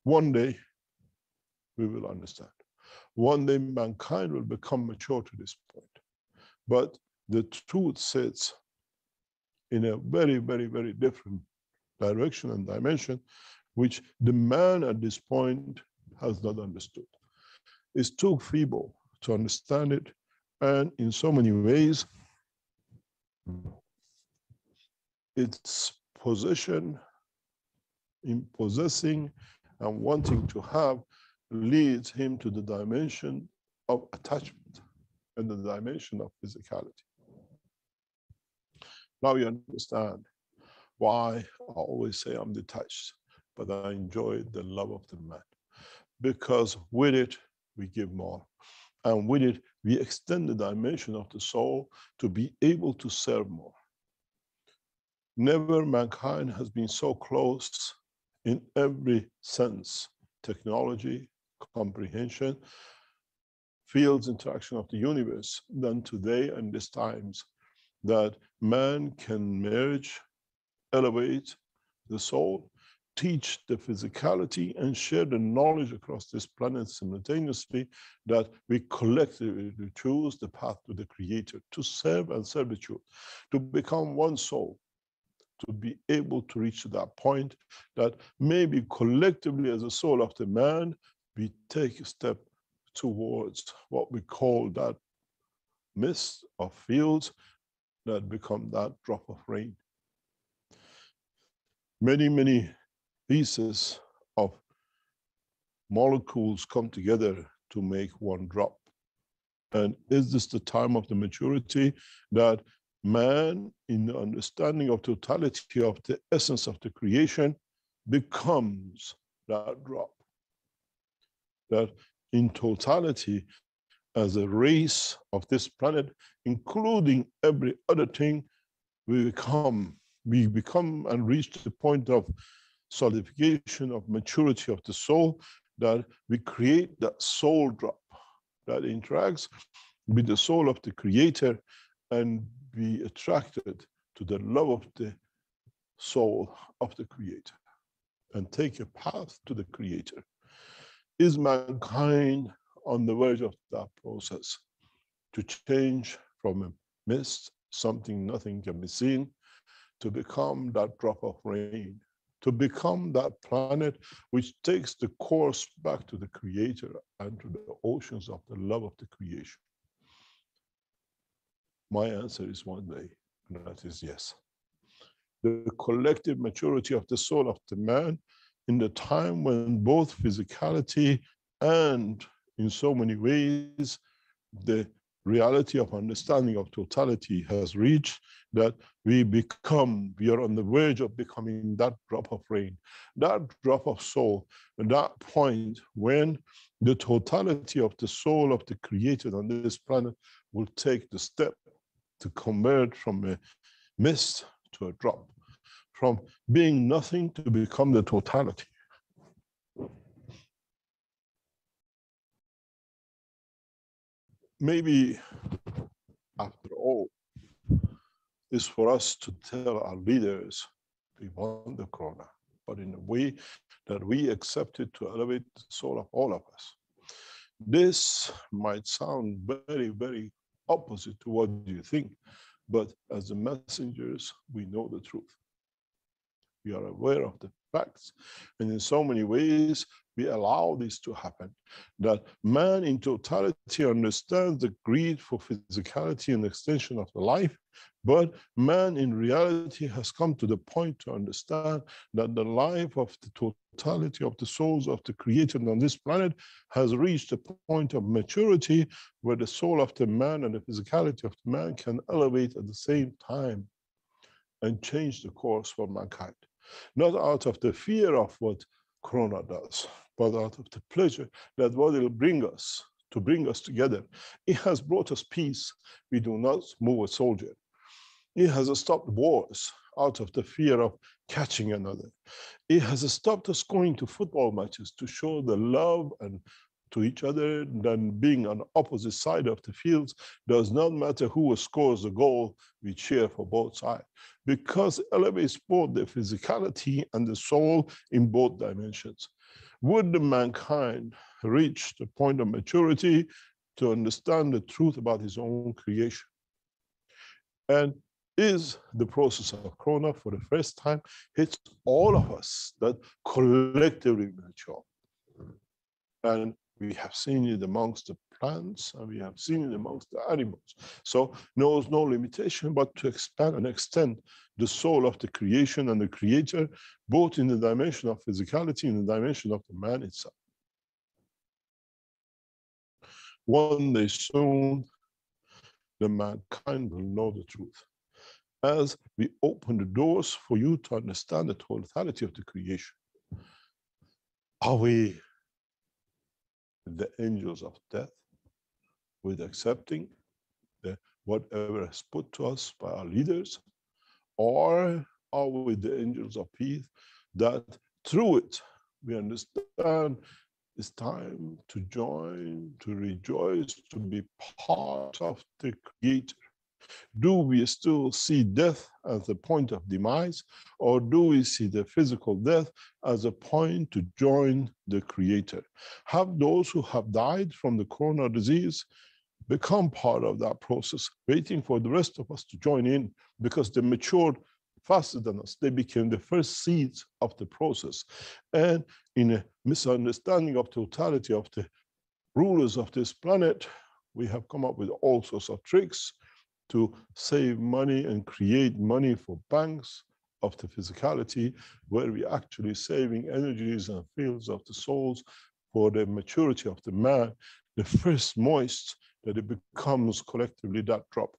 One day, we will understand. One day, mankind will become mature to this point. But the truth sits in a very, very, very different direction and dimension, which the man at this point has not understood. It's too feeble to understand it, and in so many ways, its position in possessing and wanting to have leads him to the dimension of attachment and the dimension of physicality. Now you understand why I always say I'm detached, but I enjoy the love of the man. Because with it, we give more. And with it, we extend the dimension of the soul to be able to serve more. Never mankind has been so close in every sense, technology, comprehension, fields, interaction of the universe, than today and these times, that man can merge, elevate the soul, teach the physicality, and share the knowledge across this planet simultaneously, that we collectively choose the path to the Creator, to serve and servitude, to become one soul, to be able to reach to that point that maybe collectively as a soul of the man, we take a step towards what we call that mist of fields that become that drop of rain. Many, many pieces of molecules come together to make one drop. And is this the time of the maturity that man, in the understanding of totality of the essence of the creation, becomes that drop? That in totality, as a race of this planet, including every other thing, we become and reach the point of solidification, of maturity of the soul, that we create that soul drop that interacts with the soul of the Creator and be attracted to the love of the soul of the Creator and take a path to the Creator. Is mankind on the verge of that process to change from a mist, something nothing can be seen, to become that drop of rain, to become that planet which takes the course back to the Creator and to the oceans of the love of the creation? My answer is one day, and that is yes. The collective maturity of the soul of the man, in the time when both physicality and, in so many ways, the reality of understanding of totality has reached, that we are on the verge of becoming that drop of rain, that drop of soul, and that point when the totality of the soul of the Creator on this planet will take the step to convert from a mist to a drop, from being nothing to become the totality. Maybe, after all, is for us to tell our leaders we want the corona, but in a way that we accept it to elevate the soul of all of us. This might sound very, very opposite to what you think, but as the messengers, we know the truth. We are aware of the facts, and in so many ways, we allow this to happen, that man in totality understands the greed for physicality and extension of the life, but man in reality has come to the point to understand that the life of the totality of the souls of the Creator on this planet has reached a point of maturity where the soul of the man and the physicality of the man can elevate at the same time and change the course for mankind. Not out of the fear of what Corona does, but out of the pleasure that what it will bring us, to bring us together. It has brought us peace. We do not move a soldier. It has stopped wars out of the fear of catching another. It has stopped us going to football matches to show the love and to each other than being on the opposite side of the fields. Does not matter who scores the goal, we cheer for both sides, because it elevates both the physicality and the soul in both dimensions. Would the mankind reach the point of maturity to understand the truth about his own creation? And is the process of Corona for the first time hits all of us that collectively mature. And We have seen it amongst the plants, and we have seen it amongst the animals. So knows no limitation but to expand and extend the soul of the creation and the creator, both in the dimension of physicality and the dimension of the man itself. One day soon, the mankind will know the truth. As we open the doors for you to understand the totality of the creation. Are we the angels of death with accepting whatever is put to us by our leaders? Or are we the angels of peace that through it we understand it's time to join, to rejoice, to be part of the Creator? Do we still see death as a point of demise, or do we see the physical death as a point to join the Creator? Have those who have died from the corona disease become part of that process, waiting for the rest of us to join in, because they matured faster than us? They became the first seeds of the process. And in a misunderstanding of totality of the rulers of this planet, we have come up with all sorts of tricks to save money and create money for banks of the physicality, where we actually saving energies and fields of the souls for the maturity of the man, the first moist that it becomes collectively that drop.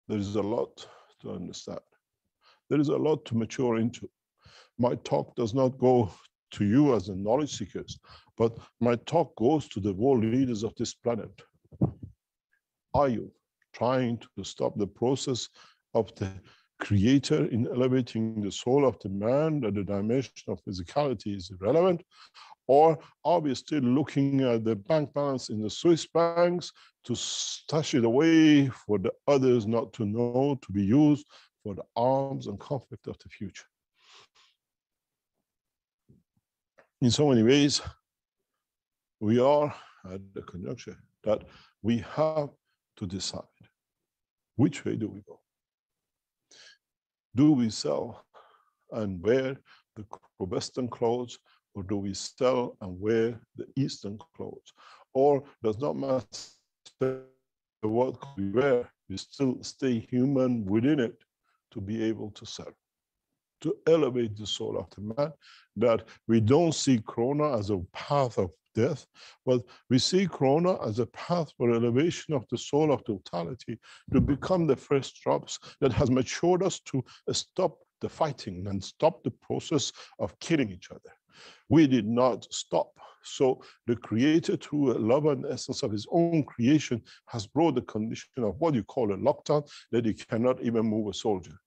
There is a lot to understand. There is a lot to mature into. My talk does not go to you as the knowledge seekers, but my talk goes to the world leaders of this planet. Are you trying to stop the process of the Creator in elevating the soul of the man, that the dimension of physicality is irrelevant? Or are we still looking at the bank balance in the Swiss banks to stash it away for the others not to know, to be used for the arms and conflict of the future? In so many ways, we are at the conjuncture that we have to decide, which way do we go? Do we sell and wear the Western clothes, or do we sell and wear the Eastern clothes? Or does not matter what we wear, we still stay human within it to be able to sell, to elevate the soul of the man, that we don't see Corona as a path of death, but we see Corona as a path for elevation of the soul of totality, to become the first drops that has matured us to stop the fighting and stop the process of killing each other. We did not stop. So the Creator, through a love and essence of his own creation, has brought the condition of what you call a lockdown, that he cannot even move a soldier.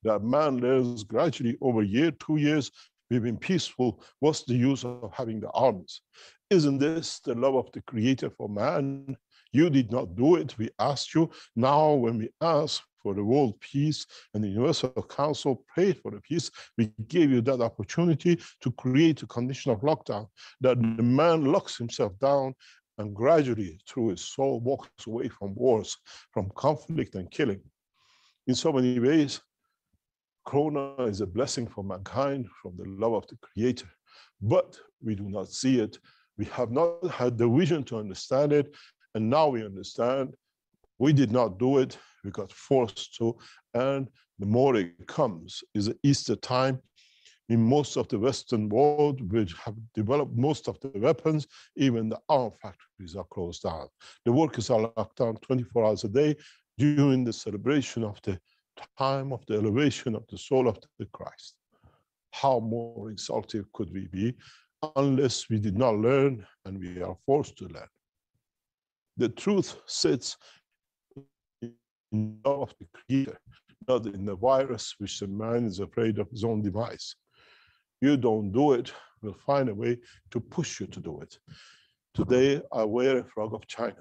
That man learns gradually over a year, 2 years, we've been peaceful. What's the use of having the armies? Isn't this the love of the Creator for man? You did not do it, we asked you. Now when we ask for the world peace and the Universal Council prayed for the peace, we gave you that opportunity to create a condition of lockdown, that the man locks himself down and gradually through his soul walks away from wars, from conflict and killing. In so many ways, Corona is a blessing for mankind from the love of the Creator, but we do not see it. We have not had the vision to understand it, and now we understand. We did not do it, we got forced to, and the more it comes is Easter time. In most of the Western world, which have developed most of the weapons, even the arm factories are closed down. The workers are locked down 24 hours a day during the celebration of the time of the elevation of the soul of the Christ. How more exalted could we be unless we did not learn, and we are forced to learn? The truth sits in love of the Creator, not in the virus which the man is afraid of his own demise. You don't do it, we'll find a way to push you to do it. Today, I wear a flag of China,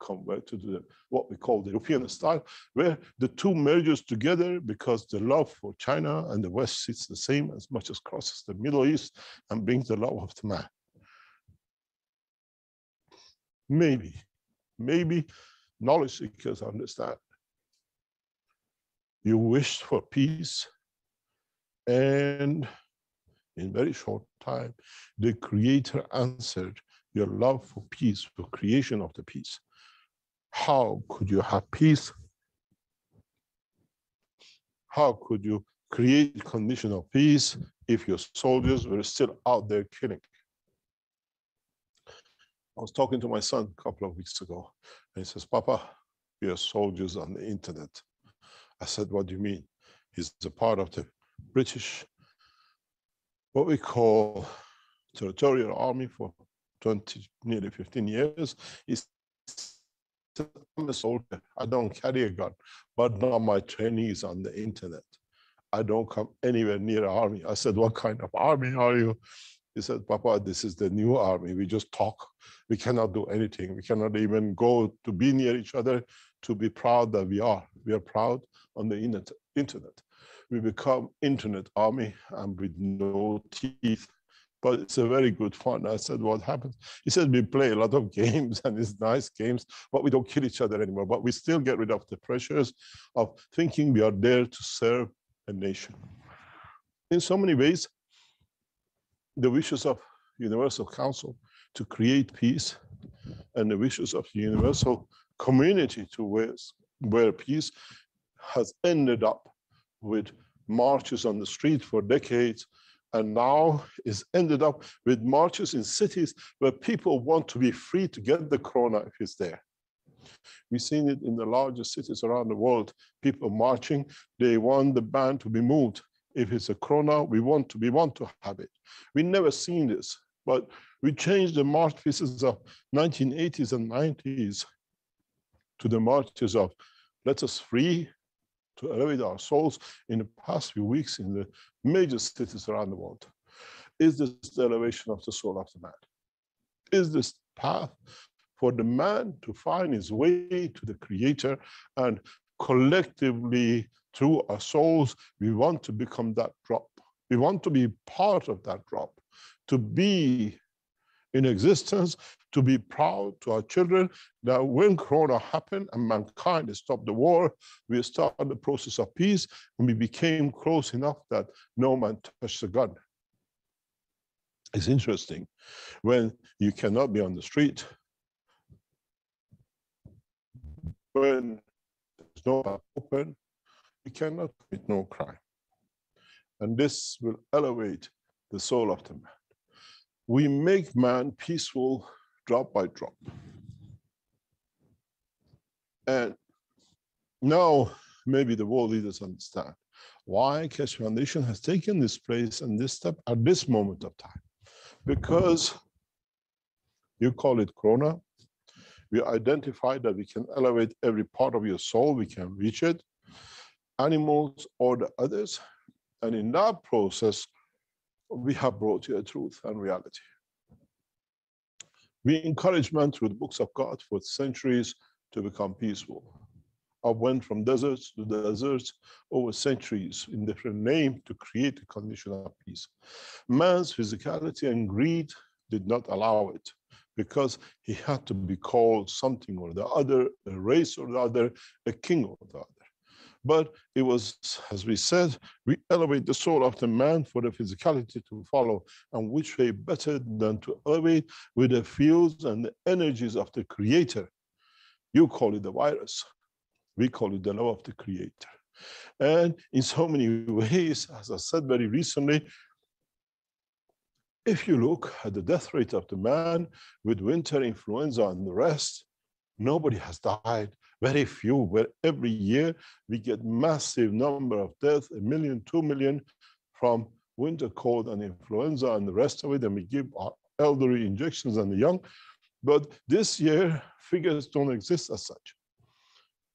convert to the, what we call the European style, where the two merges together because the love for China and the West sits the same as much as crosses the Middle East and brings the love of the man. Maybe knowledge seekers understand. You wished for peace, and in very short time, the Creator answered your love for peace, for creation of the peace. How could you have peace? How could you create condition of peace if your soldiers were still out there killing? I was talking to my son a couple of weeks ago, and he says, Papa, we are soldiers on the internet. I said, what do you mean? He's a part of the British, what we call territorial army for 20, nearly 15 years. He's I'm a soldier. I don't carry a gun, but now my training is on the internet. I don't come anywhere near the army. I said, what kind of army are you? He said, Papa, this is the new army. We just talk. We cannot do anything. We cannot even go to be near each other to be proud that we are. We are proud on the internet. We become internet army and with no teeth. But it's a very good fun. I said, what happens? He said, we play a lot of games and it's nice games, but we don't kill each other anymore. But we still get rid of the pressures of thinking we are there to serve a nation. In so many ways, the wishes of Universal Council to create peace and the wishes of the universal community to wear peace has ended up with marches on the street for decades, and now is ended up with marches in cities where people want to be free to get the corona if it's there. We've seen it in the largest cities around the world, people marching, they want the ban to be moved. If it's a corona, we want to have it. We never seen this, but we changed the march pieces of 1980s and 90s to the marches of let us free to elevate our souls in the past few weeks in the major cities around the world. Is this the elevation of the soul of the man? Is this path for the man to find his way to the Creator, and collectively through our souls, we want to become that drop. We want to be part of that drop, to be in existence, to be proud to our children that when Corona happened and mankind stopped the war, we started the process of peace and we became close enough that no man touched the gun. It's interesting when you cannot be on the street, when there's no bar open, you cannot commit no crime. And this will elevate the soul of the man. We make man peaceful drop by drop. And now maybe the world leaders understand why Keshe Foundation has taken this place and this step at this moment of time. Because you call it Corona, we identified that we can elevate every part of your soul, we can reach it, animals or the others. And in that process, we have brought you a truth and reality. We encourage man through the books of God for centuries to become peaceful. I went from deserts to deserts over centuries in different names to create a condition of peace. Man's physicality and greed did not allow it because he had to be called something or the other, a race or the other, a king or the other. But it was, as we said, we elevate the soul of the man for the physicality to follow. And which way better than to elevate with the fields and the energies of the Creator? You call it the virus. We call it the love of the Creator. And in so many ways, as I said very recently, if you look at the death rate of the man with winter influenza and the rest, nobody has died. Very few, where every year we get massive number of deaths, 1 million, 2 million from winter cold and influenza and the rest of it, and we give our elderly injections and the young. But this year, figures don't exist as such.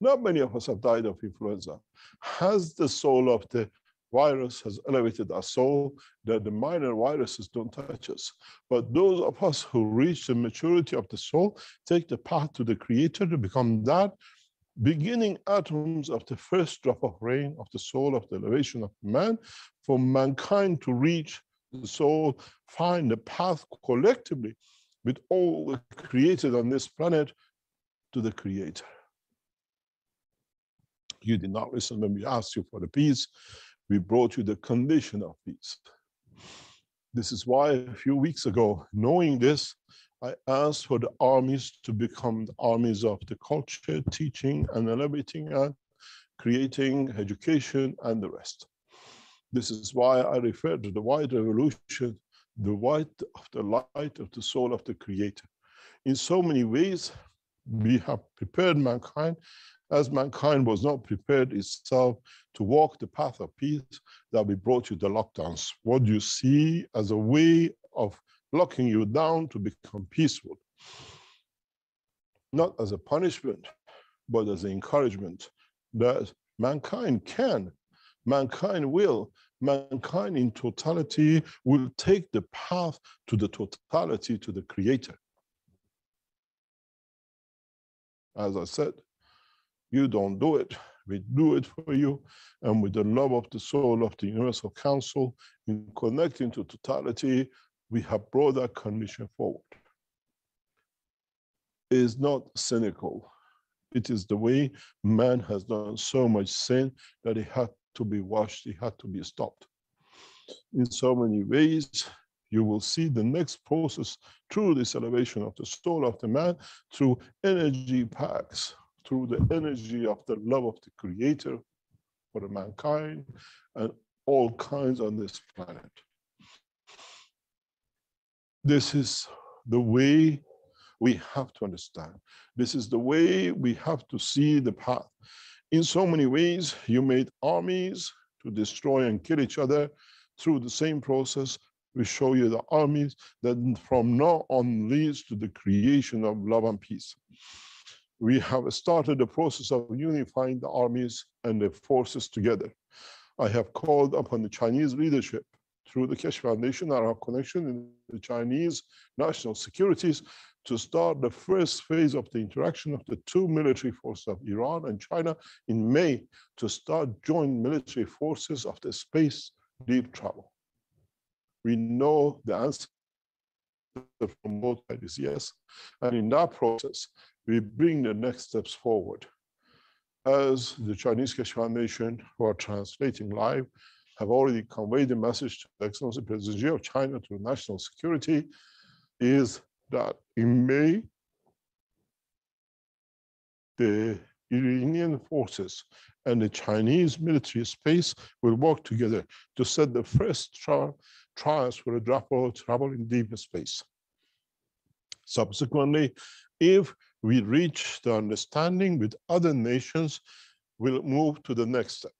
Not many of us have died of influenza. Has the soul of the virus has elevated our soul that the minor viruses don't touch us? But those of us who reach the maturity of the soul take the path to the Creator to become that beginning atoms of the first drop of rain of the soul of the elevation of man, for mankind to reach the soul, find the path collectively with all the created on this planet to the Creator. You did not listen when we asked you for the peace. We brought you the condition of peace. This is why a few weeks ago, knowing this, I asked for the armies to become the armies of the culture, teaching and elevating and creating education and the rest. This is why I refer to the white revolution, the white of the light of the soul of the creator. In so many ways, we have prepared mankind as mankind was not prepared itself to walk the path of peace that we brought you the lockdowns. What you see as a way of locking you down to become peaceful, not as a punishment, but as an encouragement that mankind can, mankind will, mankind in totality will take the path to the totality, to the creator. As I said, you don't do it, we do it for you, and with the love of the soul of the Universal Council, in connecting to totality, we have brought that condition forward. It is not cynical. It is the way man has done so much sin that it had to be washed, it had to be stopped. In so many ways, you will see the next process through this elevation of the soul of the man, through energy packs, through the energy of the love of the creator for the mankind and all kinds on this planet. This is the way we have to understand. This is the way we have to see the path. In so many ways, you made armies to destroy and kill each other. Through the same process, we show you the armies that from now on leads to the creation of love and peace. We have started the process of unifying the armies and the forces together. I have called upon the Chinese leadership through the Keshe Foundation and our connection in the Chinese national securities to start the first phase of the interaction of the two military forces of Iran and China in May to start joint military forces of the space deep travel. We know the answer from both sides is yes. And in that process, we bring the next steps forward. As the Chinese Keshe Foundation, who are translating live, have already conveyed the message to the Excellency President Xi of China to national security, is that in May, the Iranian forces and the Chinese military space will work together to set the first trials for a travel in deep space. Subsequently, if we reach the understanding with other nations, we'll move to the next step.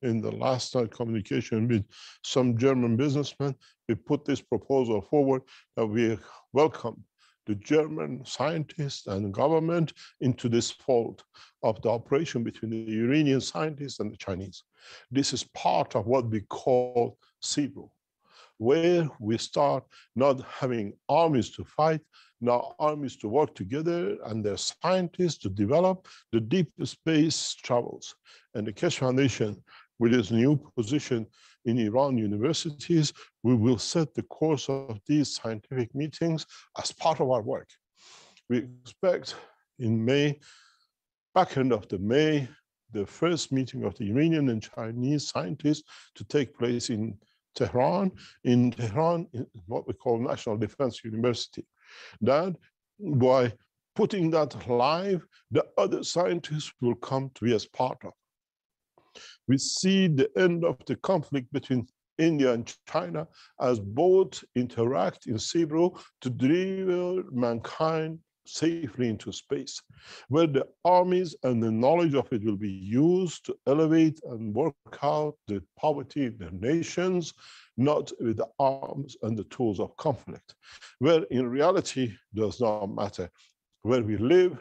In the last night communication with some German businessmen, we put this proposal forward that we welcome the German scientists and government into this fold of the operation between the Iranian scientists and the Chinese. This is part of what we call CBRU, where we start not having armies to fight, now armies to work together and their scientists to develop the deep space travels. And the Keshe Foundation, with its new position in Iran universities, we will set the course of these scientific meetings as part of our work. We expect in May, back end of the May, the first meeting of the Iranian and Chinese scientists to take place in Tehran, in what we call National Defense University. That by putting that live, the other scientists will come to be as part of. We see the end of the conflict between India and China as both interact in CBRU to deliver mankind safely into space, where the armies and the knowledge of it will be used to elevate and work out the poverty in the nations, not with the arms and the tools of conflict, where in reality does not matter where we live,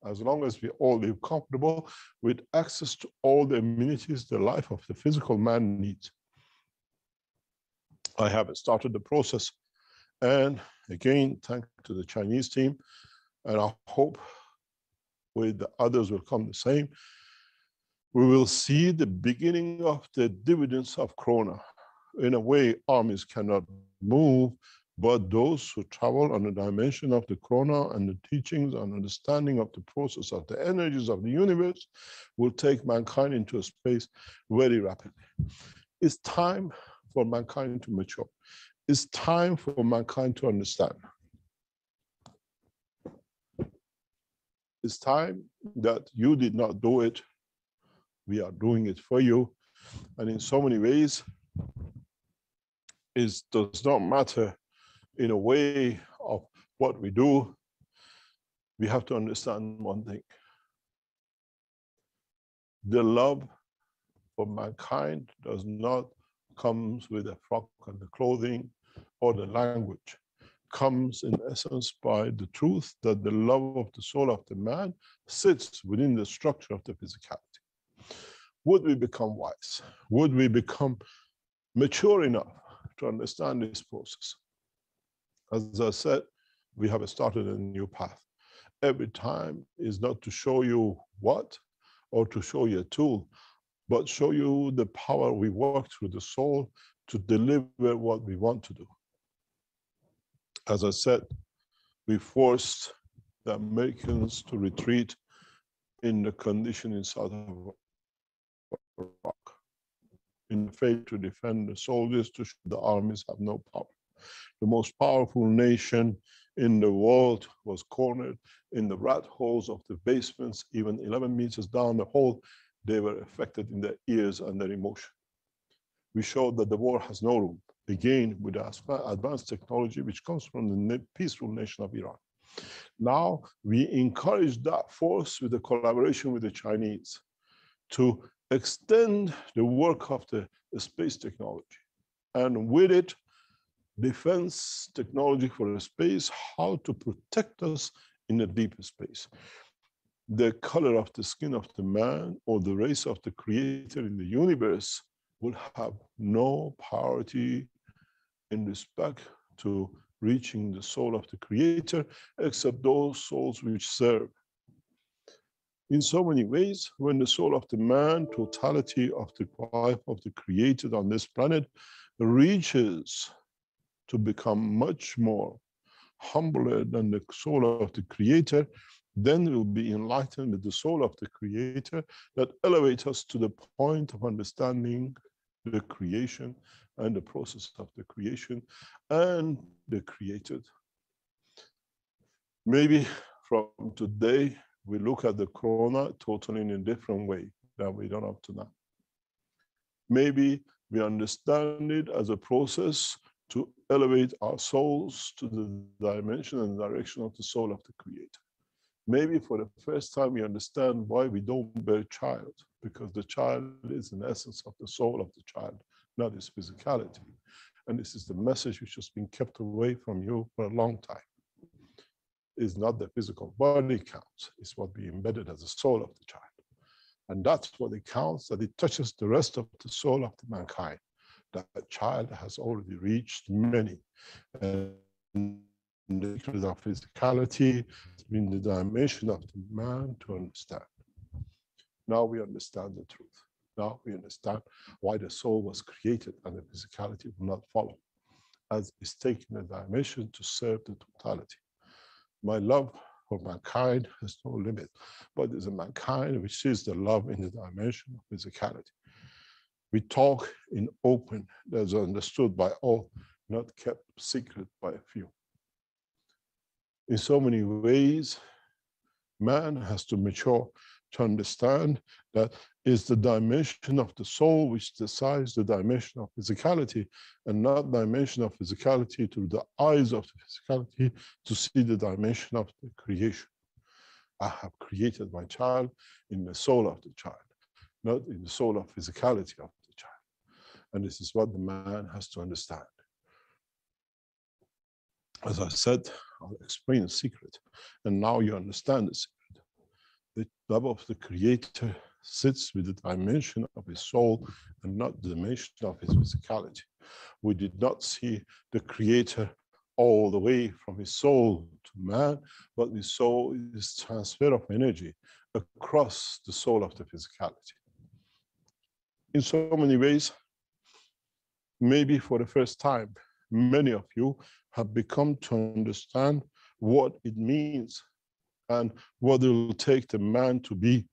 as long as we all live comfortable with access to all the amenities the life of the physical man needs. I have started the process, and again, thanks to the Chinese team, and I hope with the others will come the same. We will see the beginning of the dividends of Corona. In a way, armies cannot move, but those who travel on the dimension of the Corona and the teachings and understanding of the process of the energies of the universe will take mankind into a space very rapidly. It's time for mankind to mature. It's time for mankind to understand. It's time that you did not do it. We are doing it for you. And in so many ways, it does not matter in a way of what we do. We have to understand one thing. The love for mankind does not come with a frock and the clothing or the language. Comes in essence by the truth that the love of the soul of the man sits within the structure of the physicality. Would we become wise? Would we become mature enough to understand this process? As I said, we have started a new path. Every time is not to show you what or to show you a tool, but show you the power we work through the soul to deliver what we want to do. As I said, we forced the Americans to retreat in the condition inside of Iraq, in faith to defend the soldiers, to show the armies have no power. The most powerful nation in the world was cornered in the rat holes of the basements, even 11 meters down the hole. They were affected in their ears and their emotion. We showed that the war has no room, again, with advanced technology, which comes from the peaceful nation of Iran. Now, we encourage that force with the collaboration with the Chinese to extend the work of the space technology. And with it, defense technology for the space, how to protect us in the deeper space. The color of the skin of the man or the race of the creator in the universe will have no priority in respect to reaching the soul of the creator, except those souls which serve. In so many ways, when the soul of the man, totality of the life of the created on this planet, reaches to become much more humbler than the soul of the creator, then we'll be enlightened with the soul of the creator that elevates us to the point of understanding the creation and the process of the creation and the created. Maybe from today, we look at the corona totally in a different way than we done up to now. Maybe we understand it as a process to elevate our souls to the dimension and direction of the soul of the creator. Maybe for the first time we understand why we don't bear child, because the child is in essence of the soul of the child, not his physicality. And this is the message which has been kept away from you for a long time. It's not the physical body counts, it's what we embedded as the soul of the child. And that's what it counts, that it touches the rest of the soul of the mankind. That child has already reached many. And the secret of physicality has been the dimension of the man to understand. Now we understand the truth. Now we understand why the soul was created and the physicality will not follow, as it's taking a dimension to serve the totality. My love for mankind has no limit, but there's a mankind which sees the love in the dimension of physicality. We talk in open, that's understood by all, not kept secret by a few. In so many ways, man has to mature to understand that it's the dimension of the soul which decides the dimension of physicality, and not dimension of physicality through the eyes of the physicality to see the dimension of the creation. I have created my child in the soul of the child, not in the soul of physicality of the child. And this is what the man has to understand. As I said, I'll explain the secret. And now you understand the secret. The love of the creator sits with the dimension of his soul and not the dimension of his physicality. We did not see the creator all the way from his soul to man, but we saw his transfer of energy across the soul of the physicality. In so many ways, maybe for the first time, many of you have become to understand what it means and what it will take the man to be.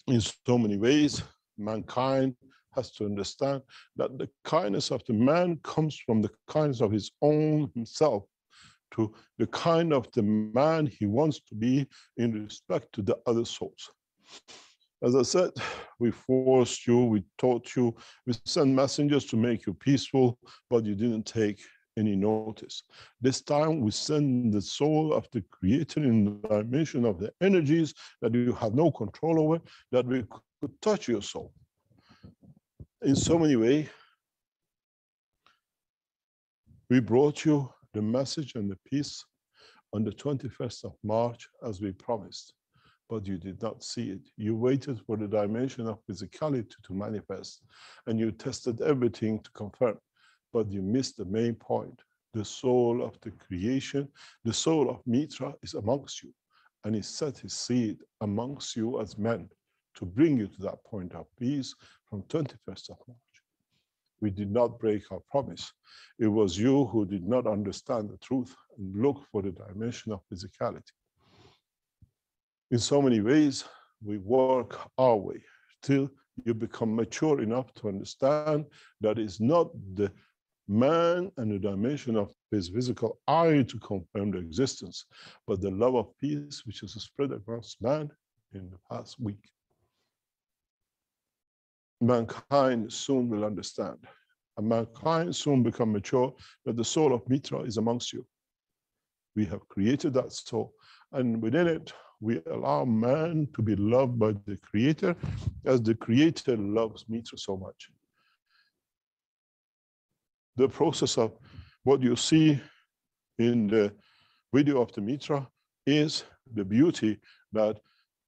In so many ways, mankind has to understand that the kindness of the man comes from the kindness of his own himself to the kind of the man he wants to be in respect to the other souls. As I said, we forced you, we taught you, we sent messengers to make you peaceful, but you didn't take any notice. This time we send the soul of the creator in the dimension of the energies that you have no control over, that we could touch your soul. In so many ways, we brought you the message and the peace on the 21st of March as we promised, but you did not see it. You waited for the dimension of physicality to manifest, and you tested everything to confirm, but you missed the main point. The soul of the creation, the soul of Mitra is amongst you, and he set his seed amongst you as men to bring you to that point of peace from 21st of March. We did not break our promise. It was you who did not understand the truth and look for the dimension of physicality. In so many ways, we work our way till you become mature enough to understand that it's not the man and the dimension of his physical eye to confirm the existence, but the love of peace which is spread across man in the past week. Mankind soon will understand, and mankind soon become mature that the soul of Mitra is amongst you. We have created that soul, and within it, we allow man to be loved by the Creator as the Creator loves Mitra so much. The process of what you see in the video of the Mitra is the beauty that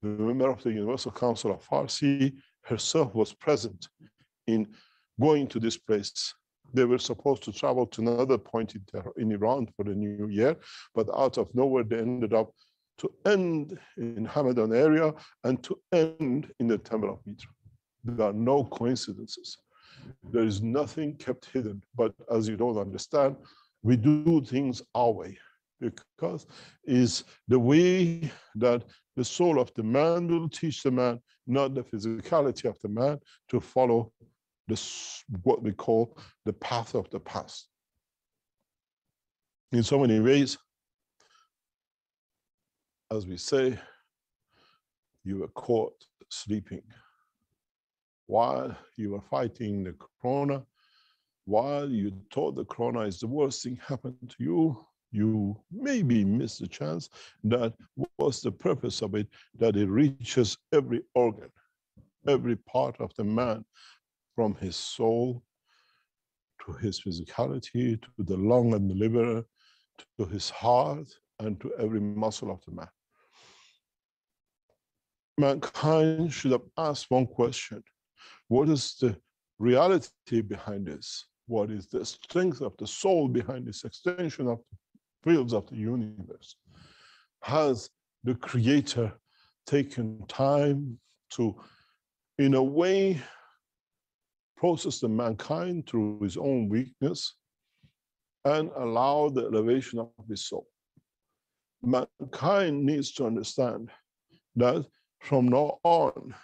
the member of the Universal Council of Farsi herself was present in going to this place. They were supposed to travel to another point in Iran for the new year, but out of nowhere they ended up to end in Hamadan area and to end in the Temple of Mitra. There are no coincidences. There is nothing kept hidden, but as you don't understand, we do things our way, because it's the way that the soul of the man will teach the man, not the physicality of the man, to follow this, what we call the path of the past. In so many ways, as we say, you were caught sleeping while you were fighting the corona, while you thought the corona is the worst thing happened to you. You maybe missed the chance that was the purpose of it, that it reaches every organ, every part of the man, from his soul to his physicality, to the lung and the liver, to his heart, and to every muscle of the man. Mankind should have asked one question: what is the reality behind this? What is the strength of the soul behind this extension of the fields of the universe? Has the Creator taken time to, in a way, process the mankind through his own weakness and allow the elevation of his soul? Mankind needs to understand that from now on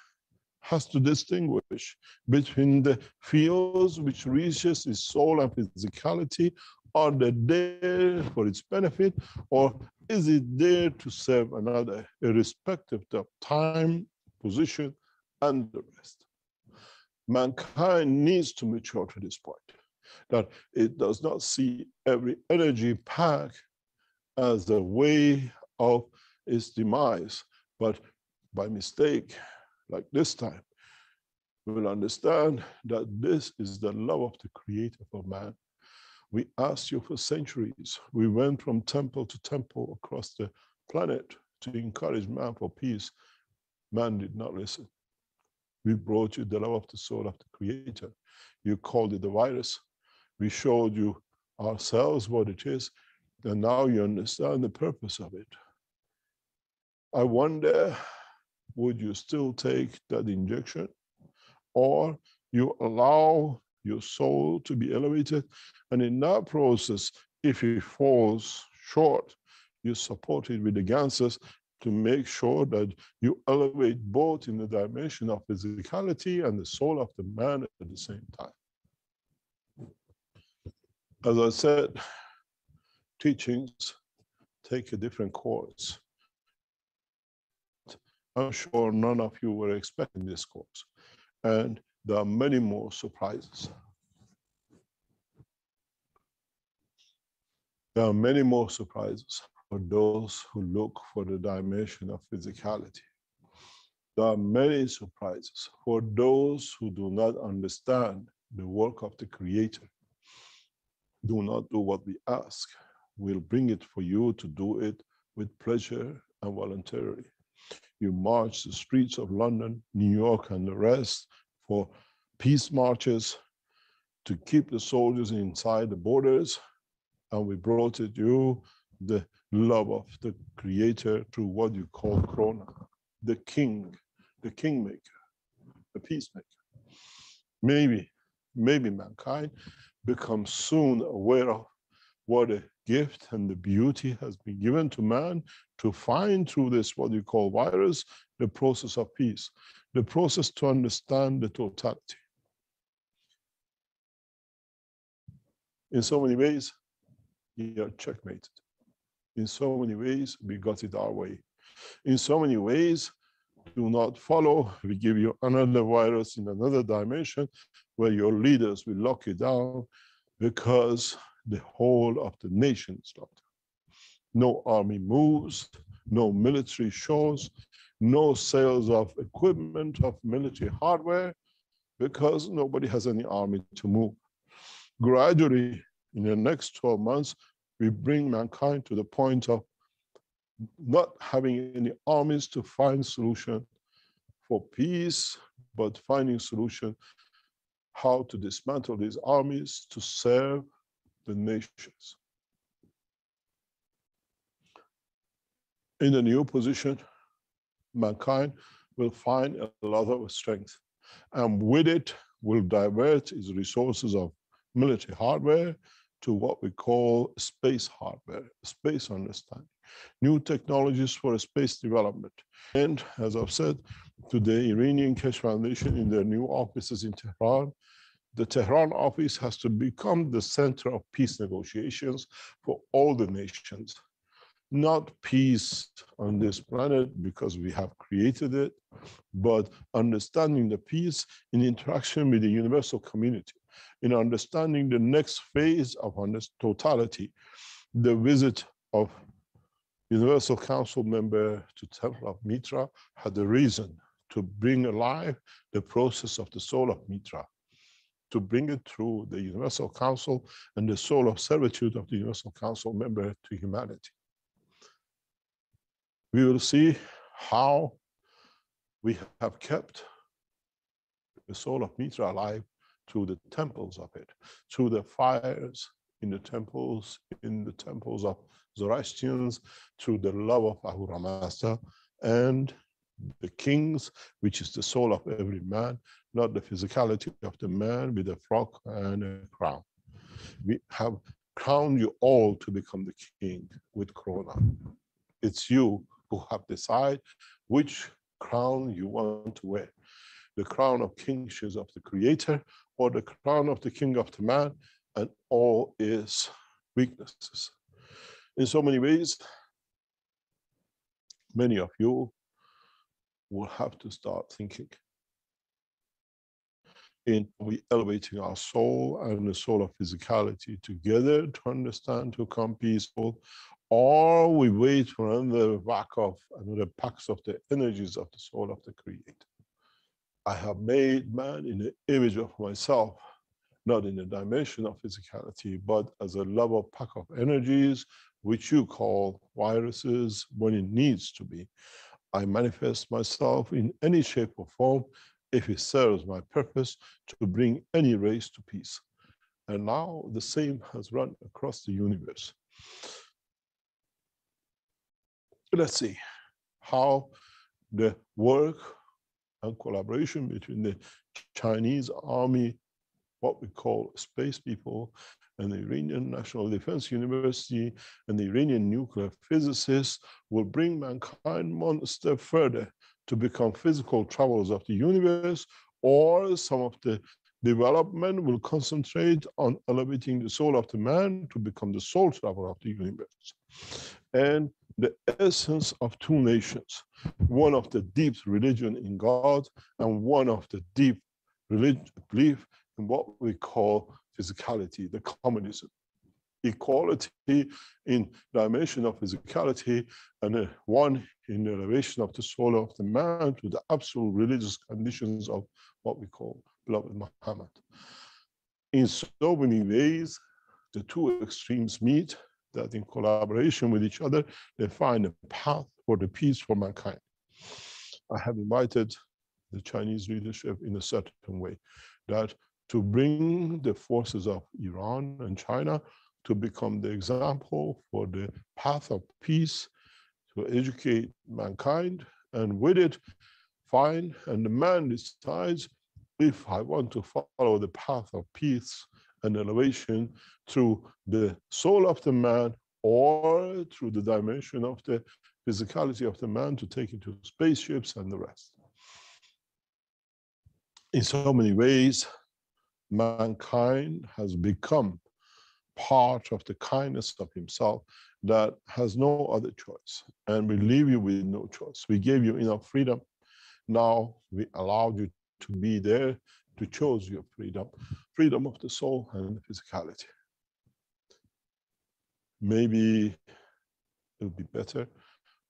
has to distinguish between the fields which reaches his soul and physicality. Are they there for its benefit, or is it there to serve another, irrespective of time, position, and the rest? Mankind needs to mature to this point, that it does not see every energy pack as a way of its demise, but by mistake, like this time, we will understand that this is the love of the Creator for man. We asked you for centuries. We went from temple to temple across the planet to encourage man for peace. Man did not listen. We brought you the love of the soul of the Creator. You called it the virus. We showed you ourselves what it is, and now you understand the purpose of it. I wonder, would you still take that injection, or you allow your soul to be elevated, and in that process, if it falls short, you support it with the ganses to make sure that you elevate both in the dimension of physicality and the soul of the man at the same time. As I said, teachings take a different course. I'm sure none of you were expecting this course. And there are many more surprises. There are many more surprises for those who look for the dimension of physicality. There are many surprises for those who do not understand the work of the Creator. Do not do what we ask. We'll bring it for you to do it with pleasure and voluntarily. You march the streets of London, New York, and the rest for peace marches to keep the soldiers inside the borders, and we brought it you the love of the Creator through what you call Corona, the king, the kingmaker, the peacemaker. Maybe mankind becomes soon aware of what a gift and the beauty has been given to man to find through this, what you call virus, the process of peace, the process to understand the totality. In so many ways, you are checkmated. In so many ways, we got it our way. In so many ways, do not follow. We give you another virus in another dimension where your leaders will lock you down because the whole of the nation is locked down. No army moves, no military shows, no sales of equipment, of military hardware, because nobody has any army to move. Gradually, in the next 12 months, we bring mankind to the point of not having any armies to find solution for peace, but finding solution how to dismantle these armies to serve the nations. In the new position, mankind will find a lot of strength, and with it will divert its resources of military hardware to what we call space hardware, space understanding, new technologies for space development. And as I've said, to the Iranian Keshe Foundation in their new offices in Tehran, the Tehran office has to become the center of peace negotiations for all the nations. Not peace on this planet because we have created it, but understanding the peace in interaction with the universal community, in understanding the next phase of totality. The visit of Universal Council member to Temple of Mitra had a reason to bring alive the process of the soul of Mitra, to bring it through the Universal Council and the soul of servitude of the Universal Council member to humanity. We will see how we have kept the soul of Mitra alive through the temples of it, through the fires in the temples of Zoroastrians, through the love of Ahura Mazda, and the kings, which is the soul of every man, not the physicality of the man with a frock and a crown. We have crowned you all to become the king with Corona. It's you who have decided which crown you want to wear. The crown of kingship of the Creator, or the crown of the king of the man, and all its weaknesses. In so many ways, many of you will have to start thinking in we elevating our soul and the soul of physicality together to understand, to become peaceful, or we wait for another whack of another packs of the energies of the soul of the Creator. I have made man in the image of myself, not in the dimension of physicality, but as a level pack of energies, which you call viruses when it needs to be. I manifest myself in any shape or form if it serves my purpose to bring any race to peace. And now the same has run across the universe. Let's see how the work and collaboration between the Chinese army, what we call space people, and the Iranian National Defense University and the Iranian nuclear physicists will bring mankind one step further to become physical travelers of the universe, or some of the development will concentrate on elevating the soul of the man to become the soul traveler of the universe. And the essence of two nations, one of the deep religion in God and one of the deep belief in what we call physicality, the communism. Equality in dimension of physicality, and one in the elevation of the soul of the man to the absolute religious conditions of what we call beloved Muhammad. In so many ways, the two extremes meet, that in collaboration with each other, they find a path for the peace for mankind. I have invited the Chinese leadership in a certain way, that to bring the forces of Iran and China to become the example for the path of peace, to educate mankind, and with it, find, and the man decides, if I want to follow the path of peace and elevation through the soul of the man, or through the dimension of the physicality of the man to take it to spaceships and the rest. In so many ways, mankind has become part of the kindness of himself that has no other choice. And we leave you with no choice. We gave you enough freedom. Now we allowed you to be there to choose your freedom, freedom of the soul and the physicality. Maybe it would be better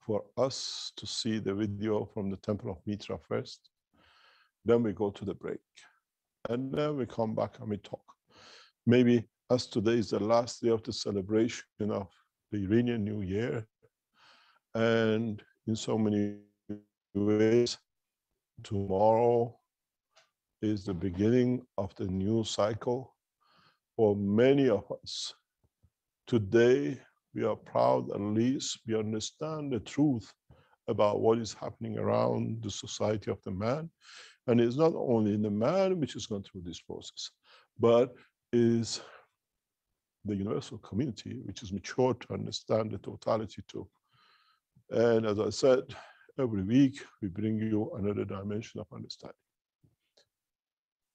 for us to see the video from the Temple of Mitra first. Then we go to the break. And then we come back and we talk. Maybe as today is the last day of the celebration of the Iranian New Year, and in so many ways, tomorrow is the beginning of the new cycle for many of us. Today, we are proud, at least we understand the truth about what is happening around the society of the man. And it's not only the man which is going through this process, but is the universal community, which is mature to understand the totality too. And as I said, every week we bring you another dimension of understanding.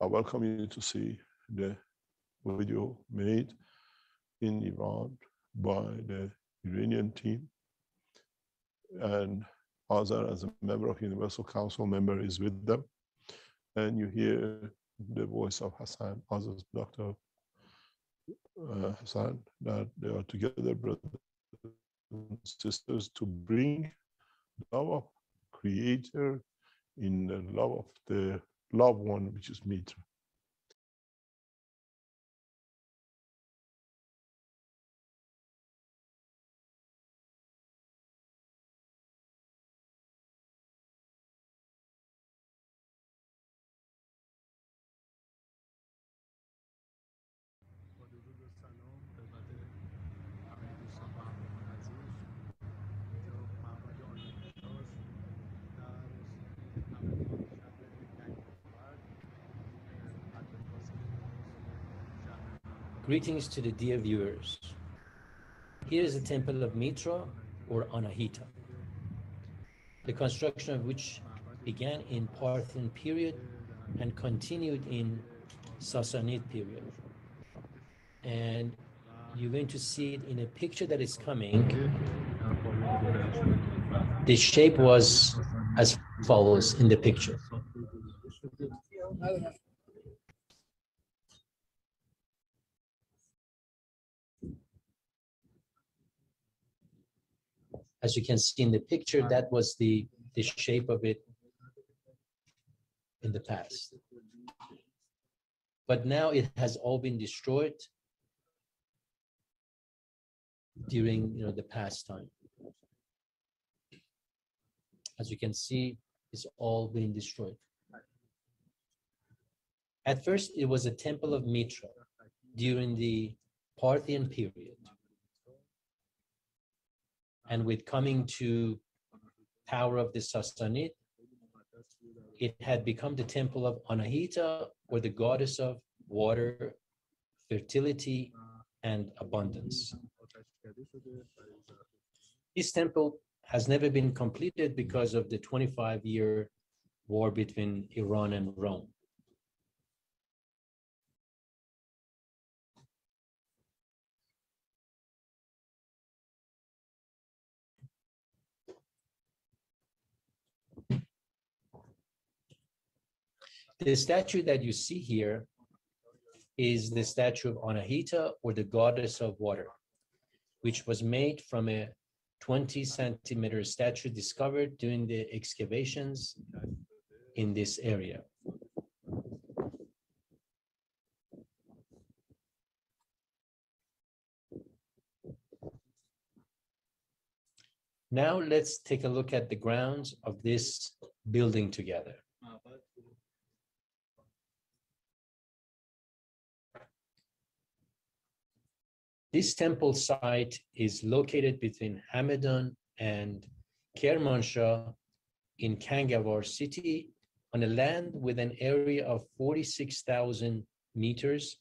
I welcome you to see the video made in Iran by the Iranian team. And Azar, as a member of Universal Council member, is with them. And you hear the voice of Hassan, Azar's Dr. Hassan, that they are together, brothers and sisters, to bring the love of Creator in the love of the loved one, which is Mitra. Greetings to the dear viewers. Here is the temple of Mitra or Anahita, the construction of which began in Parthian period and continued in Sassanid period. And you're going to see it in a picture that is coming. The shape was as follows in the picture. As you can see in the picture, that was the shape of it in the past. But now it has all been destroyed during the past time. As you can see, it's all been destroyed. At first, it was a temple of Mitra during the Parthian period. And with coming to power of the Sassanid, it had become the temple of Anahita, or the goddess of water, fertility, and abundance. This temple has never been completed because of the 25-year war between Iran and Rome. The statue that you see here is the statue of Anahita, or the goddess of water, which was made from a 20-centimeter statue discovered during the excavations in this area. Now let's take a look at the grounds of this building together. This temple site is located between Hamadan and Kermanshah in Kangawar city, on a land with an area of 46,000 meters,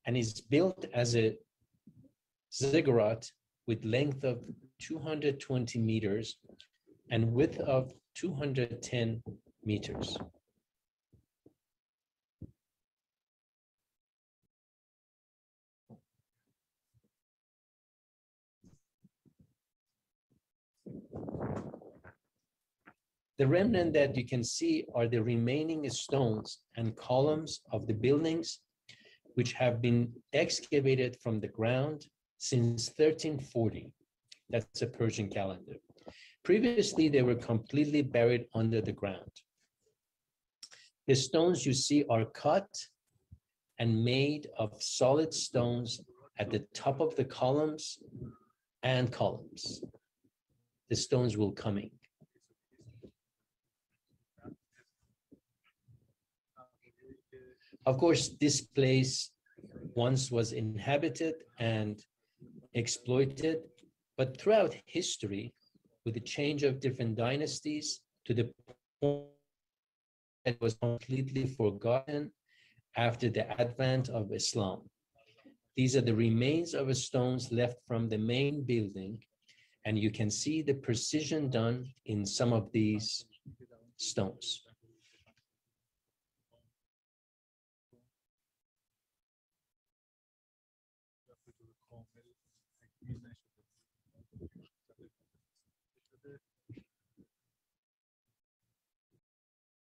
and is built as a ziggurat with length of 220 meters and width of 210 meters. The remnant that you can see are the remaining stones and columns of the buildings, which have been excavated from the ground since 1340. That's a Persian calendar. Previously, they were completely buried under the ground. The stones you see are cut and made of solid stones at the top of the columns and columns. The stones will coming. Of course, this place once was inhabited and exploited, but throughout history, with the change of different dynasties, to the point that it was completely forgotten after the advent of Islam. These are the remains of stones left from the main building, and you can see the precision done in some of these stones.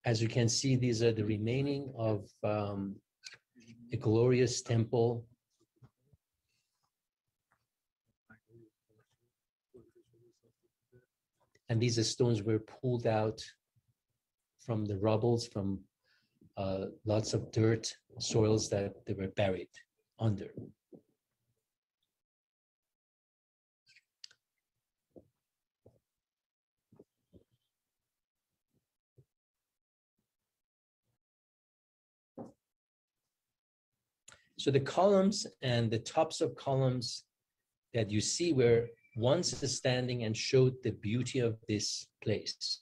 As you can see, these are the remaining of a glorious temple. And these stones were pulled out from the rubbles, from lots of dirt, soils that they were buried under. So the columns and the tops of columns that you see were once standing and showed the beauty of this place.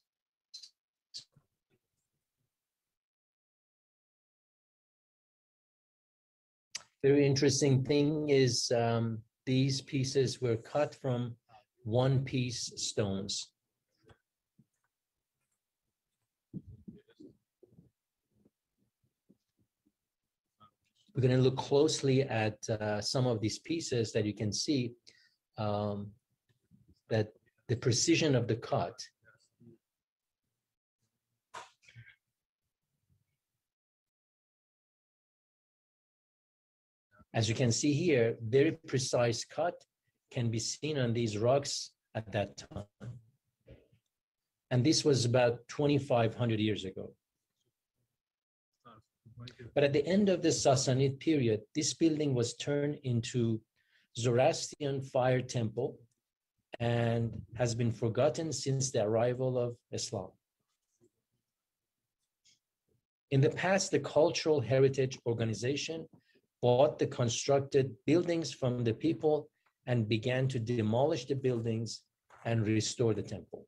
Very interesting thing is these pieces were cut from one-piece stones. We're going to look closely at some of these pieces that you can see that the precision of the cut. As you can see here, very precise cut can be seen on these rocks at that time. And this was about 2,500 years ago. But at the end of the Sassanid period, this building was turned into Zoroastrian fire temple and has been forgotten since the arrival of Islam. In the past, the Cultural Heritage Organization bought the constructed buildings from the people and began to demolish the buildings and restore the temple.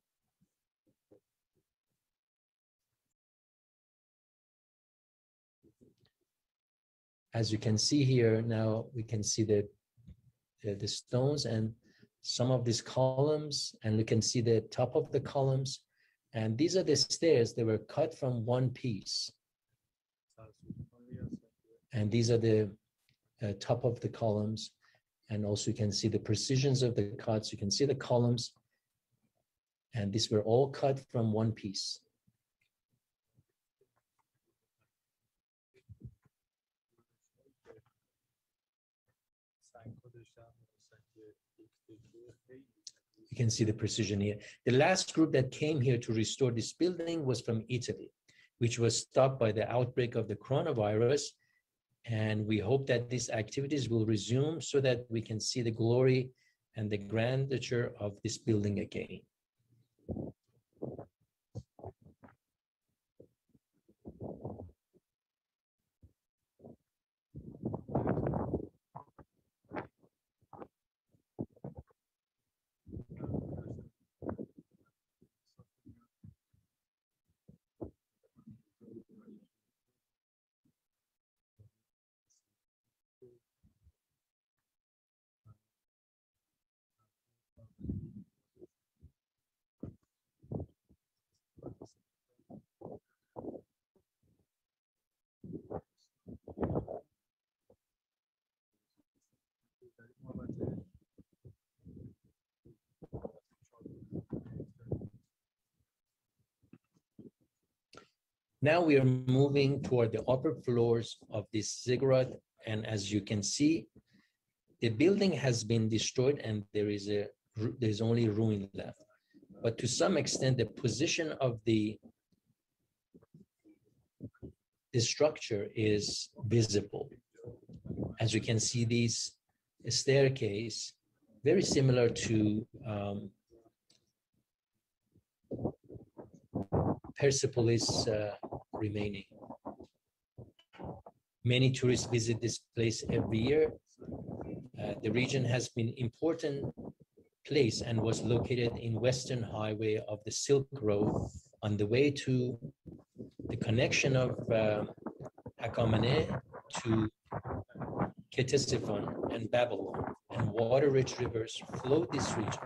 As you can see here, now we can see the the stones and some of these columns, and you can see the top of the columns. And these are the stairs. They were cut from one piece. And these are the top of the columns. And also you can see the precisions of the cuts. You can see the columns. And these were all cut from one piece. You can see the precision here. The last group that came here to restore this building was from Italy, which was stopped by the outbreak of the coronavirus. And we hope that these activities will resume so that we can see the glory and the grandeur of this building again. Now we are moving toward the upper floors of this ziggurat, and as you can see, the building has been destroyed and there's only ruin left. But to some extent, the position of the structure is visible. As you can see, these staircase, very similar to Persepolis remaining. Many tourists visit this place every year. The region has been important place and was located in Western Highway of the Silk Road on the way to the connection of Achaemenid to Ctesiphon and Babylon, and water-rich rivers flow this region.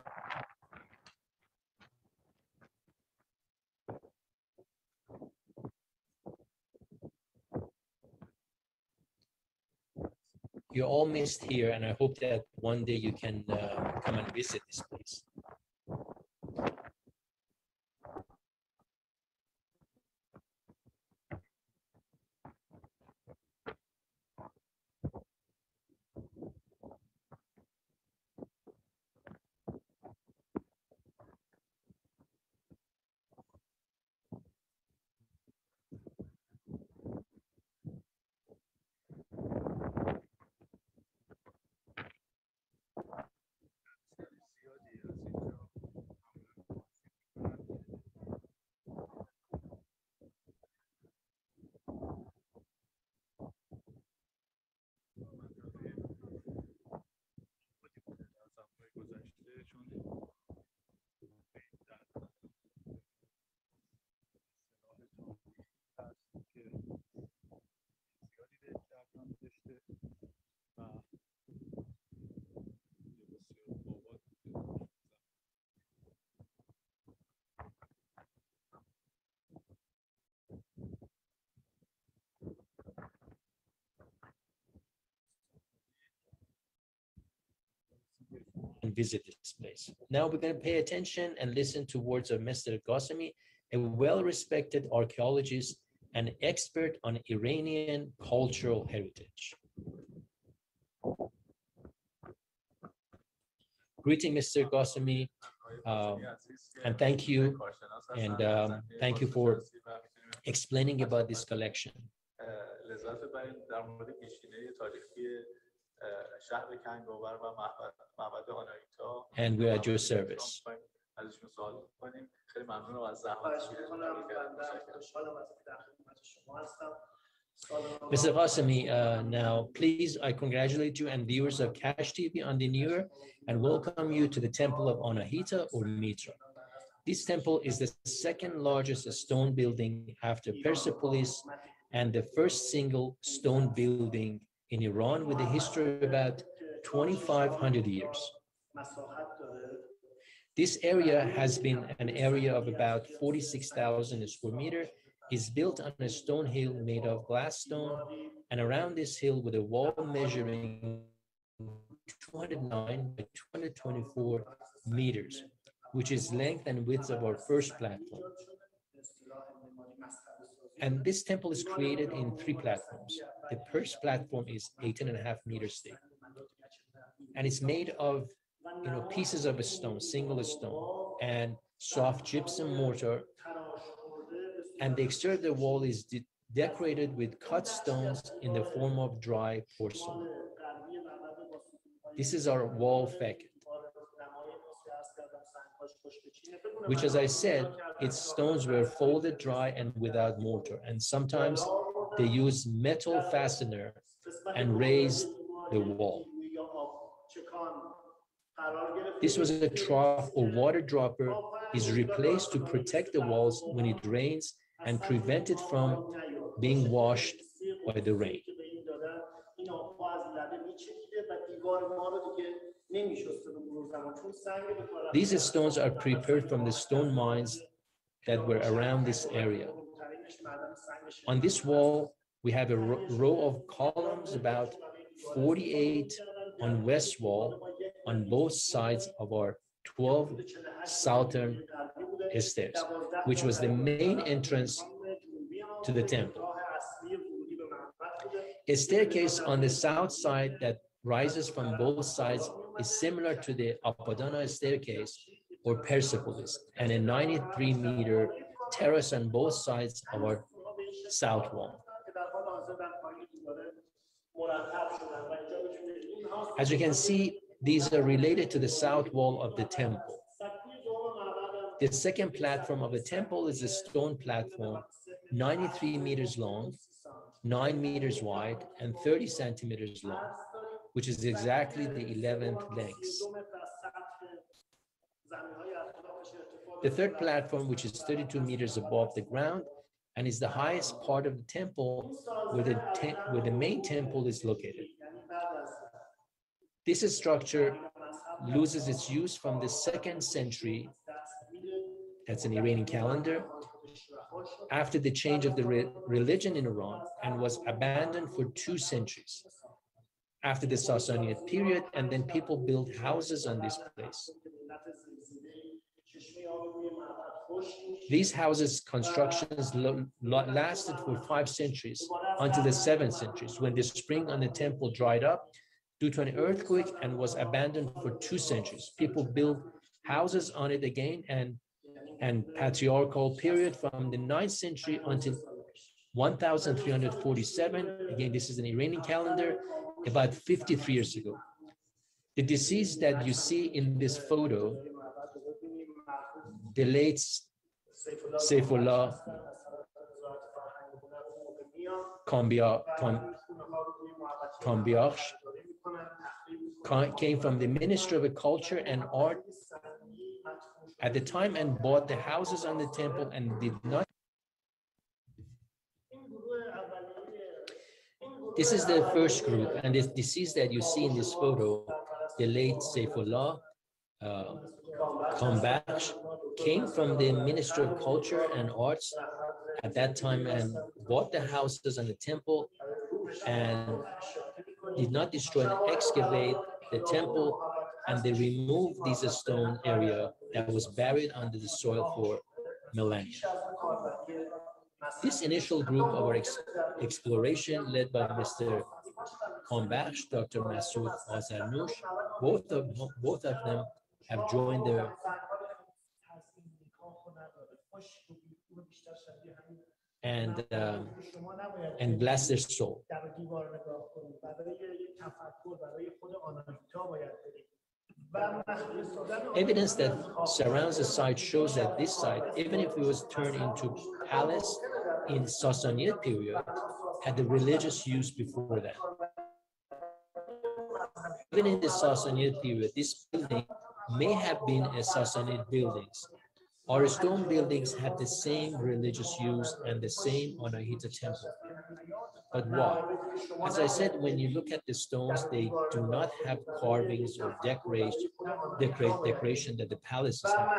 You're all missed here, and I hope that one day you can come and visit this place. And visit this place. Now we're going to pay attention and listen to words of Mr. Ghasemi, a well-respected archaeologist and expert on Iranian cultural heritage. Greeting, Mr. Ghasemi, and thank you, and thank you for explaining about this collection. And we are at your service. Mr. Ghasemi, now please, I congratulate you and viewers of Cash TV on the new year and welcome you to the Temple of Anahita or Mitra. This temple is the second largest stone building after Persepolis and the first single stone building in Iran with a history of about 2,500 years. This area has been an area of about 46,000 square meters, is built on a stone hill made of glass stone, and around this hill with a wall measuring 209 by 224 meters, which is length and width of our first platform. And this temple is created in 3 platforms. The first platform is 18.5 meters thick, and it's made of pieces of a stone, single stone, and soft gypsum mortar. And the exterior of the wall is decorated with cut stones in the form of dry porcelain. This is our wall facade, which, as I said, its stones were folded dry and without mortar. And sometimes they used metal fastener and raised the wall. This was a trough or water dropper is replaced to protect the walls when it rains and prevent it from being washed by the rain. These stones are prepared from the stone mines that were around this area. On this wall, we have a row of columns, about 48 on west wall, on both sides of our 12 southern stairs, which was the main entrance to the temple. A staircase on the south side that rises from both sides is similar to the Apadana staircase or Persepolis, and a 93-meter terrace on both sides of our south wall. As you can see, these are related to the south wall of the temple. The second platform of the temple is a stone platform, 93 meters long, 9 meters wide, and 30 centimeters long, which is exactly the 11th length. The third platform, which is 32 meters above the ground and is the highest part of the temple where the main temple is located. This structure loses its use from the 2nd century, that's an Iranian calendar, after the change of the religion in Iran, and was abandoned for 2 centuries after the Sassanid period, and then people built houses on this place. These houses' constructions lasted for 5 centuries until the 7th centuries, when the spring on the temple dried up due to an earthquake and was abandoned for 2 centuries. People built houses on it again, and patriarchal period from the 9th century until 1347. Again, this is an Iranian calendar, about 53 years ago. The deceased that you see in this photo, the late Saifullah Kambiaksh, came from the Ministry of Culture and Art at the time and bought the houses on the temple and did not. This is the first group, and the deceased that you see in this photo, the late Saifullah Kambiaksh, came from the Ministry of Culture and Arts at that time and bought the houses on the temple and did not destroy and excavate the temple, and they removed this stone area that was buried under the soil for millennia. This initial group of our exploration, led by Mr. Kambiaksh, Dr. Masoud Azarnoush, both of them have joined the and bless their soul. Evidence that surrounds the site shows that this site, even if it was turned into palace in Sassanid period, had the religious use before that. Even in the Sassanid period, this building may have been a Sassanid buildings. Our stone buildings had the same religious use and the same Anahita temple. But why? As I said, when you look at the stones, they do not have carvings or decoration that the palaces have.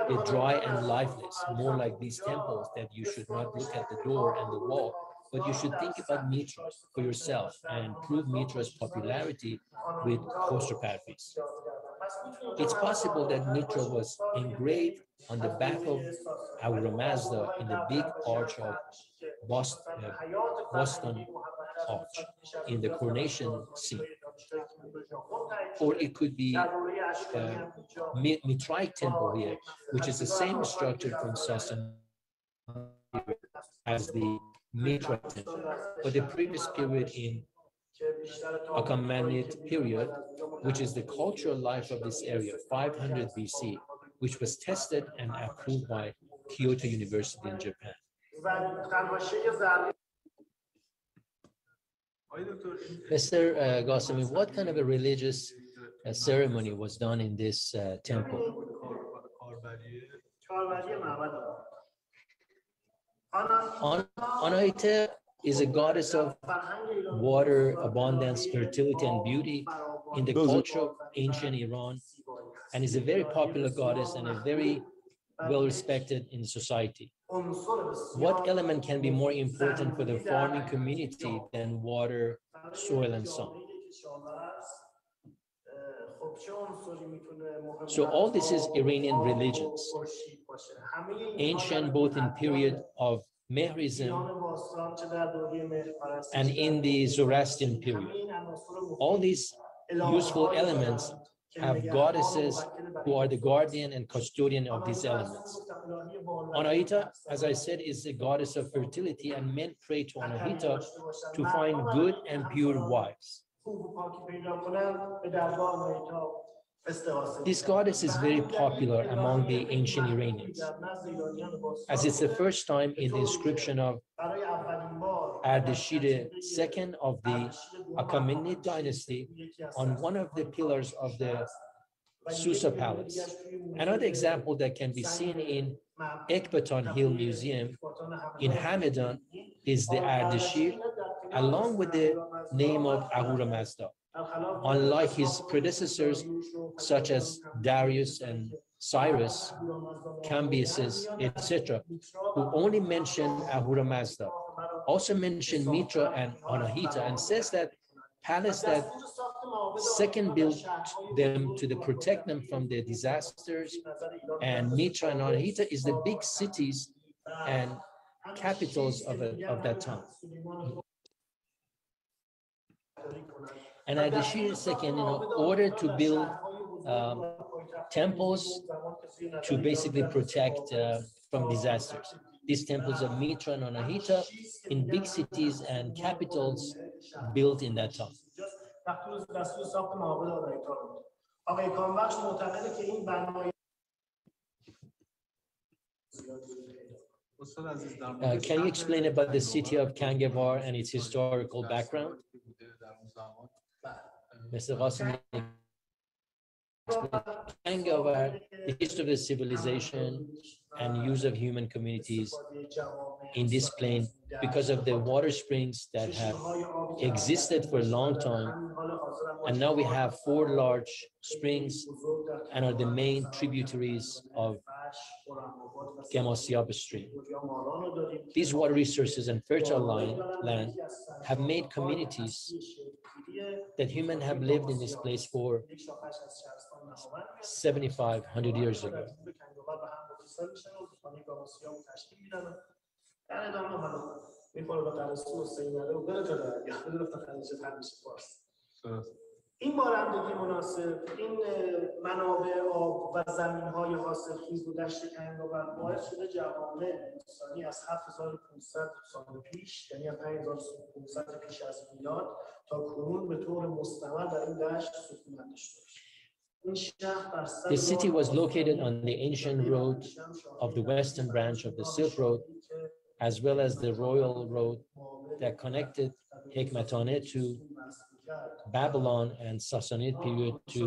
They're dry and lifeless, more like these temples that you should not look at the door and the wall, but you should think about Mitra for yourself and prove Mitra's popularity with Khosrow Parviz. It's possible that Mitra was engraved on the back of Ahura Mazda in the big arch of Boston Arch in the coronation scene. Or it could be Mitrite temple here, which is the same structure from Sassanid as the Mitra temple, but the previous period in Achaemenid period, which is the cultural life of this area, 500 BC, which was tested and approved by Kyoto University in Japan. Mr. Ghasemi, what kind of a religious ceremony was done in this temple? Anahita is a goddess of water, abundance, fertility, and beauty in the culture of ancient Iran, and is a very popular goddess and a very well respected in society. What element can be more important for the farming community than water, soil, and sun? So all this is Iranian religions, ancient both in period of Mehrism and in the Zoroastrian period. All these useful elements have goddesses who are the guardian and custodian of these elements. Anahita, as I said, is the goddess of fertility, and men pray to Anahita to find good and pure wives. This goddess is very popular among the ancient Iranians, as it's the first time in the inscription of Ardashir II of the Achaemenid dynasty on one of the pillars of the Susa Palace. Another example that can be seen in Ekbatan Hill Museum in Hamadan is the Ardashir, along with the name of Ahura Mazda. Unlike his predecessors, such as Darius and Cyrus, Cambyses, etc., who only mention Ahura Mazda, also mention Mitra and Anahita, and says that palace that second built them to protect them from the disasters, and Mitra and Anahita is the big cities and capitals of that time. And Ardashir II, in order to build temples to basically protect from disasters. These temples of Mitra and Anahita in big cities and capitals built in that time. Can you explain about the city of Kangavar and its historical background? Mr. Ghasemi, Kangavar, the history of the civilization and use of human communities in this plain because of the water springs that have existed for a long time. And now we have 4 large springs and are the main tributaries of Gemasyab stream. These water resources and fertile land have made communities that humans have lived in this place for 7,500 years ago. این بارندگی مناسب، این منابع آب و زمین‌های حاصلخیز و دشت کنگاور باعث شده جوامع انسانی از 7500 سال پیش، یعنی از 5500 پیش از میلاد تا کنون به طور مستمر در این دشت سکونت داشته باشند. The city was located on the ancient road of the western branch of the Silk Road, as well as the royal road that connected Hekmatane to Babylon and Sassanid period to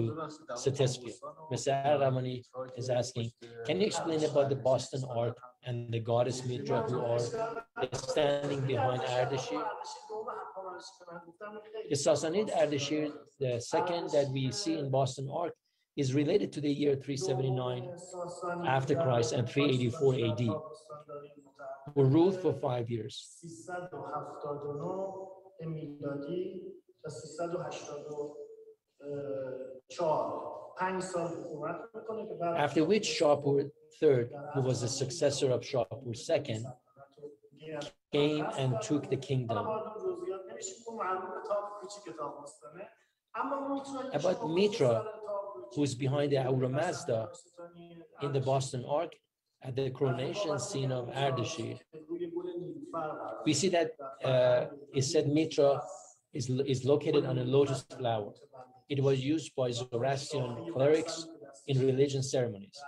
Setesphia. Mr. Aramani is asking, can you explain about the Boston Ark and the goddess Mitra who are standing behind Ardashir? The Sassanid Ardashir, the second that we see in Boston Ark, is related to the year 379 after Christ and 384 AD, who ruled for 5 years. After which Shapur III, who was the successor of Shapur II, came and took the kingdom. About Mitra, who is behind the Ahura Mazda in the Boston Ark at the coronation scene of Ardashir, we see that it said Mitra is located on a lotus flower. It was used by Zoroastrian clerics in religious ceremonies.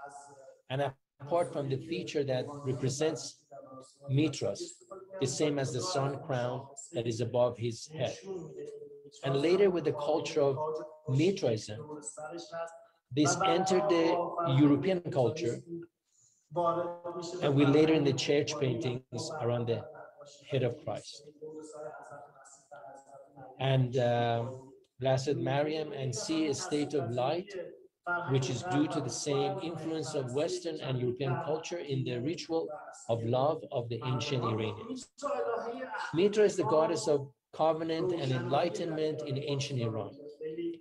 And apart from the feature that represents Mitras, the same as the sun crown that is above his head. And later with the culture of Mitraism, this entered the European culture, and we later in the church paintings around the head of Christ. And Blessed Mariam, and see a state of light, which is due to the same influence of Western and European culture in the ritual of love of the ancient Iranians. Mitra is the goddess of covenant and enlightenment in ancient Iran,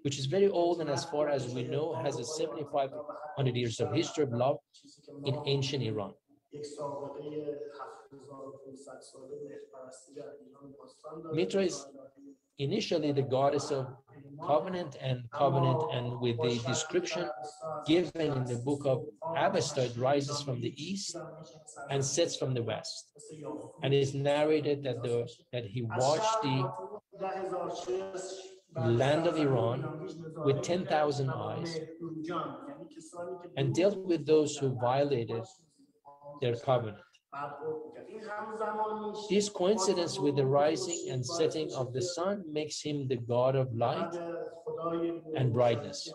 which is very old and as far as we know has a 7,500 years of history of love in ancient Iran. Mitra is initially the goddess of covenant, and with the description given in the book of Avesta, it rises from the east and sets from the west. And it is narrated that he watched the land of Iran with 10,000 eyes and dealt with those who violated their covenant. This coincidence with the rising and setting of the sun makes him the god of light and brightness.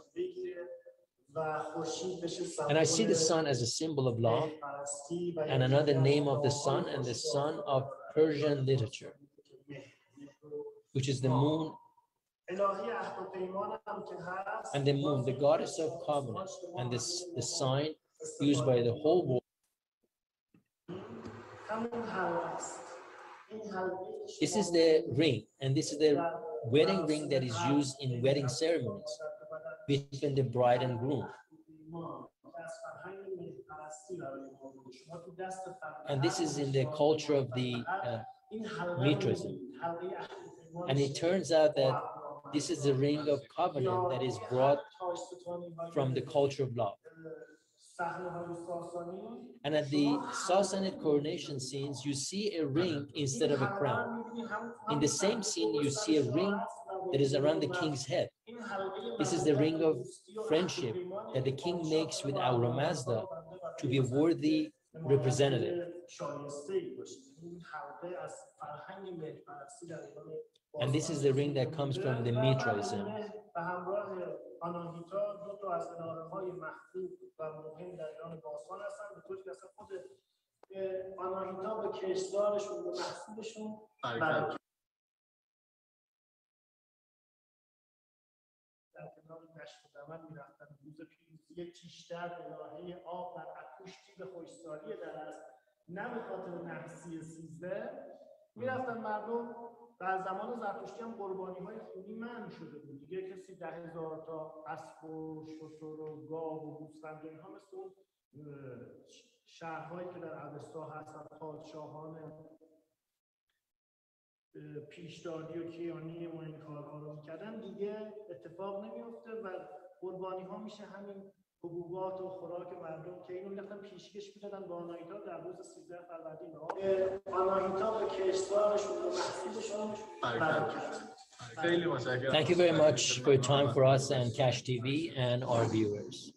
And I see the sun as a symbol of love, and another name of the sun, and the sun of Persian literature, which is the moon. And the moon, the goddess of covenant, and the sign used by the whole world. This is the ring, and this is the wedding ring that is used in wedding ceremonies between the bride and groom. And this is in the culture of the Mitraism. And it turns out that this is the ring of covenant that is brought from the culture of love. And at the Sassanid coronation scenes, you see a ring instead of a crown. In the same scene, you see a ring that is around the king's head. This is the ring of friendship that the king makes with Ahura Mazda to be a worthy representative. And this is the ring that comes from the Mitraism. میرفتن مردم در زمان زرتشتی هم قربانی‌های خونی منع شده بود دیگه. کسی 10,000 تا اسب و شتر و گاو و گوسفند و اینها مثل اون شهرهایی که در اوستا هستن پادشاهان پیشدادی و کیانی و این کارها رو میکردن دیگه اتفاق نمیفته و قربانی‌ها میشه همین حبوبات و خوراک مردم که اینو می‌رفتن پیشکش می‌دادن به آناهیتا در روز 13 فروردین. آناهیتا به کشتزارشون و محصولشون برکت. Thank you very much for your time for us and Cash TV and our viewers.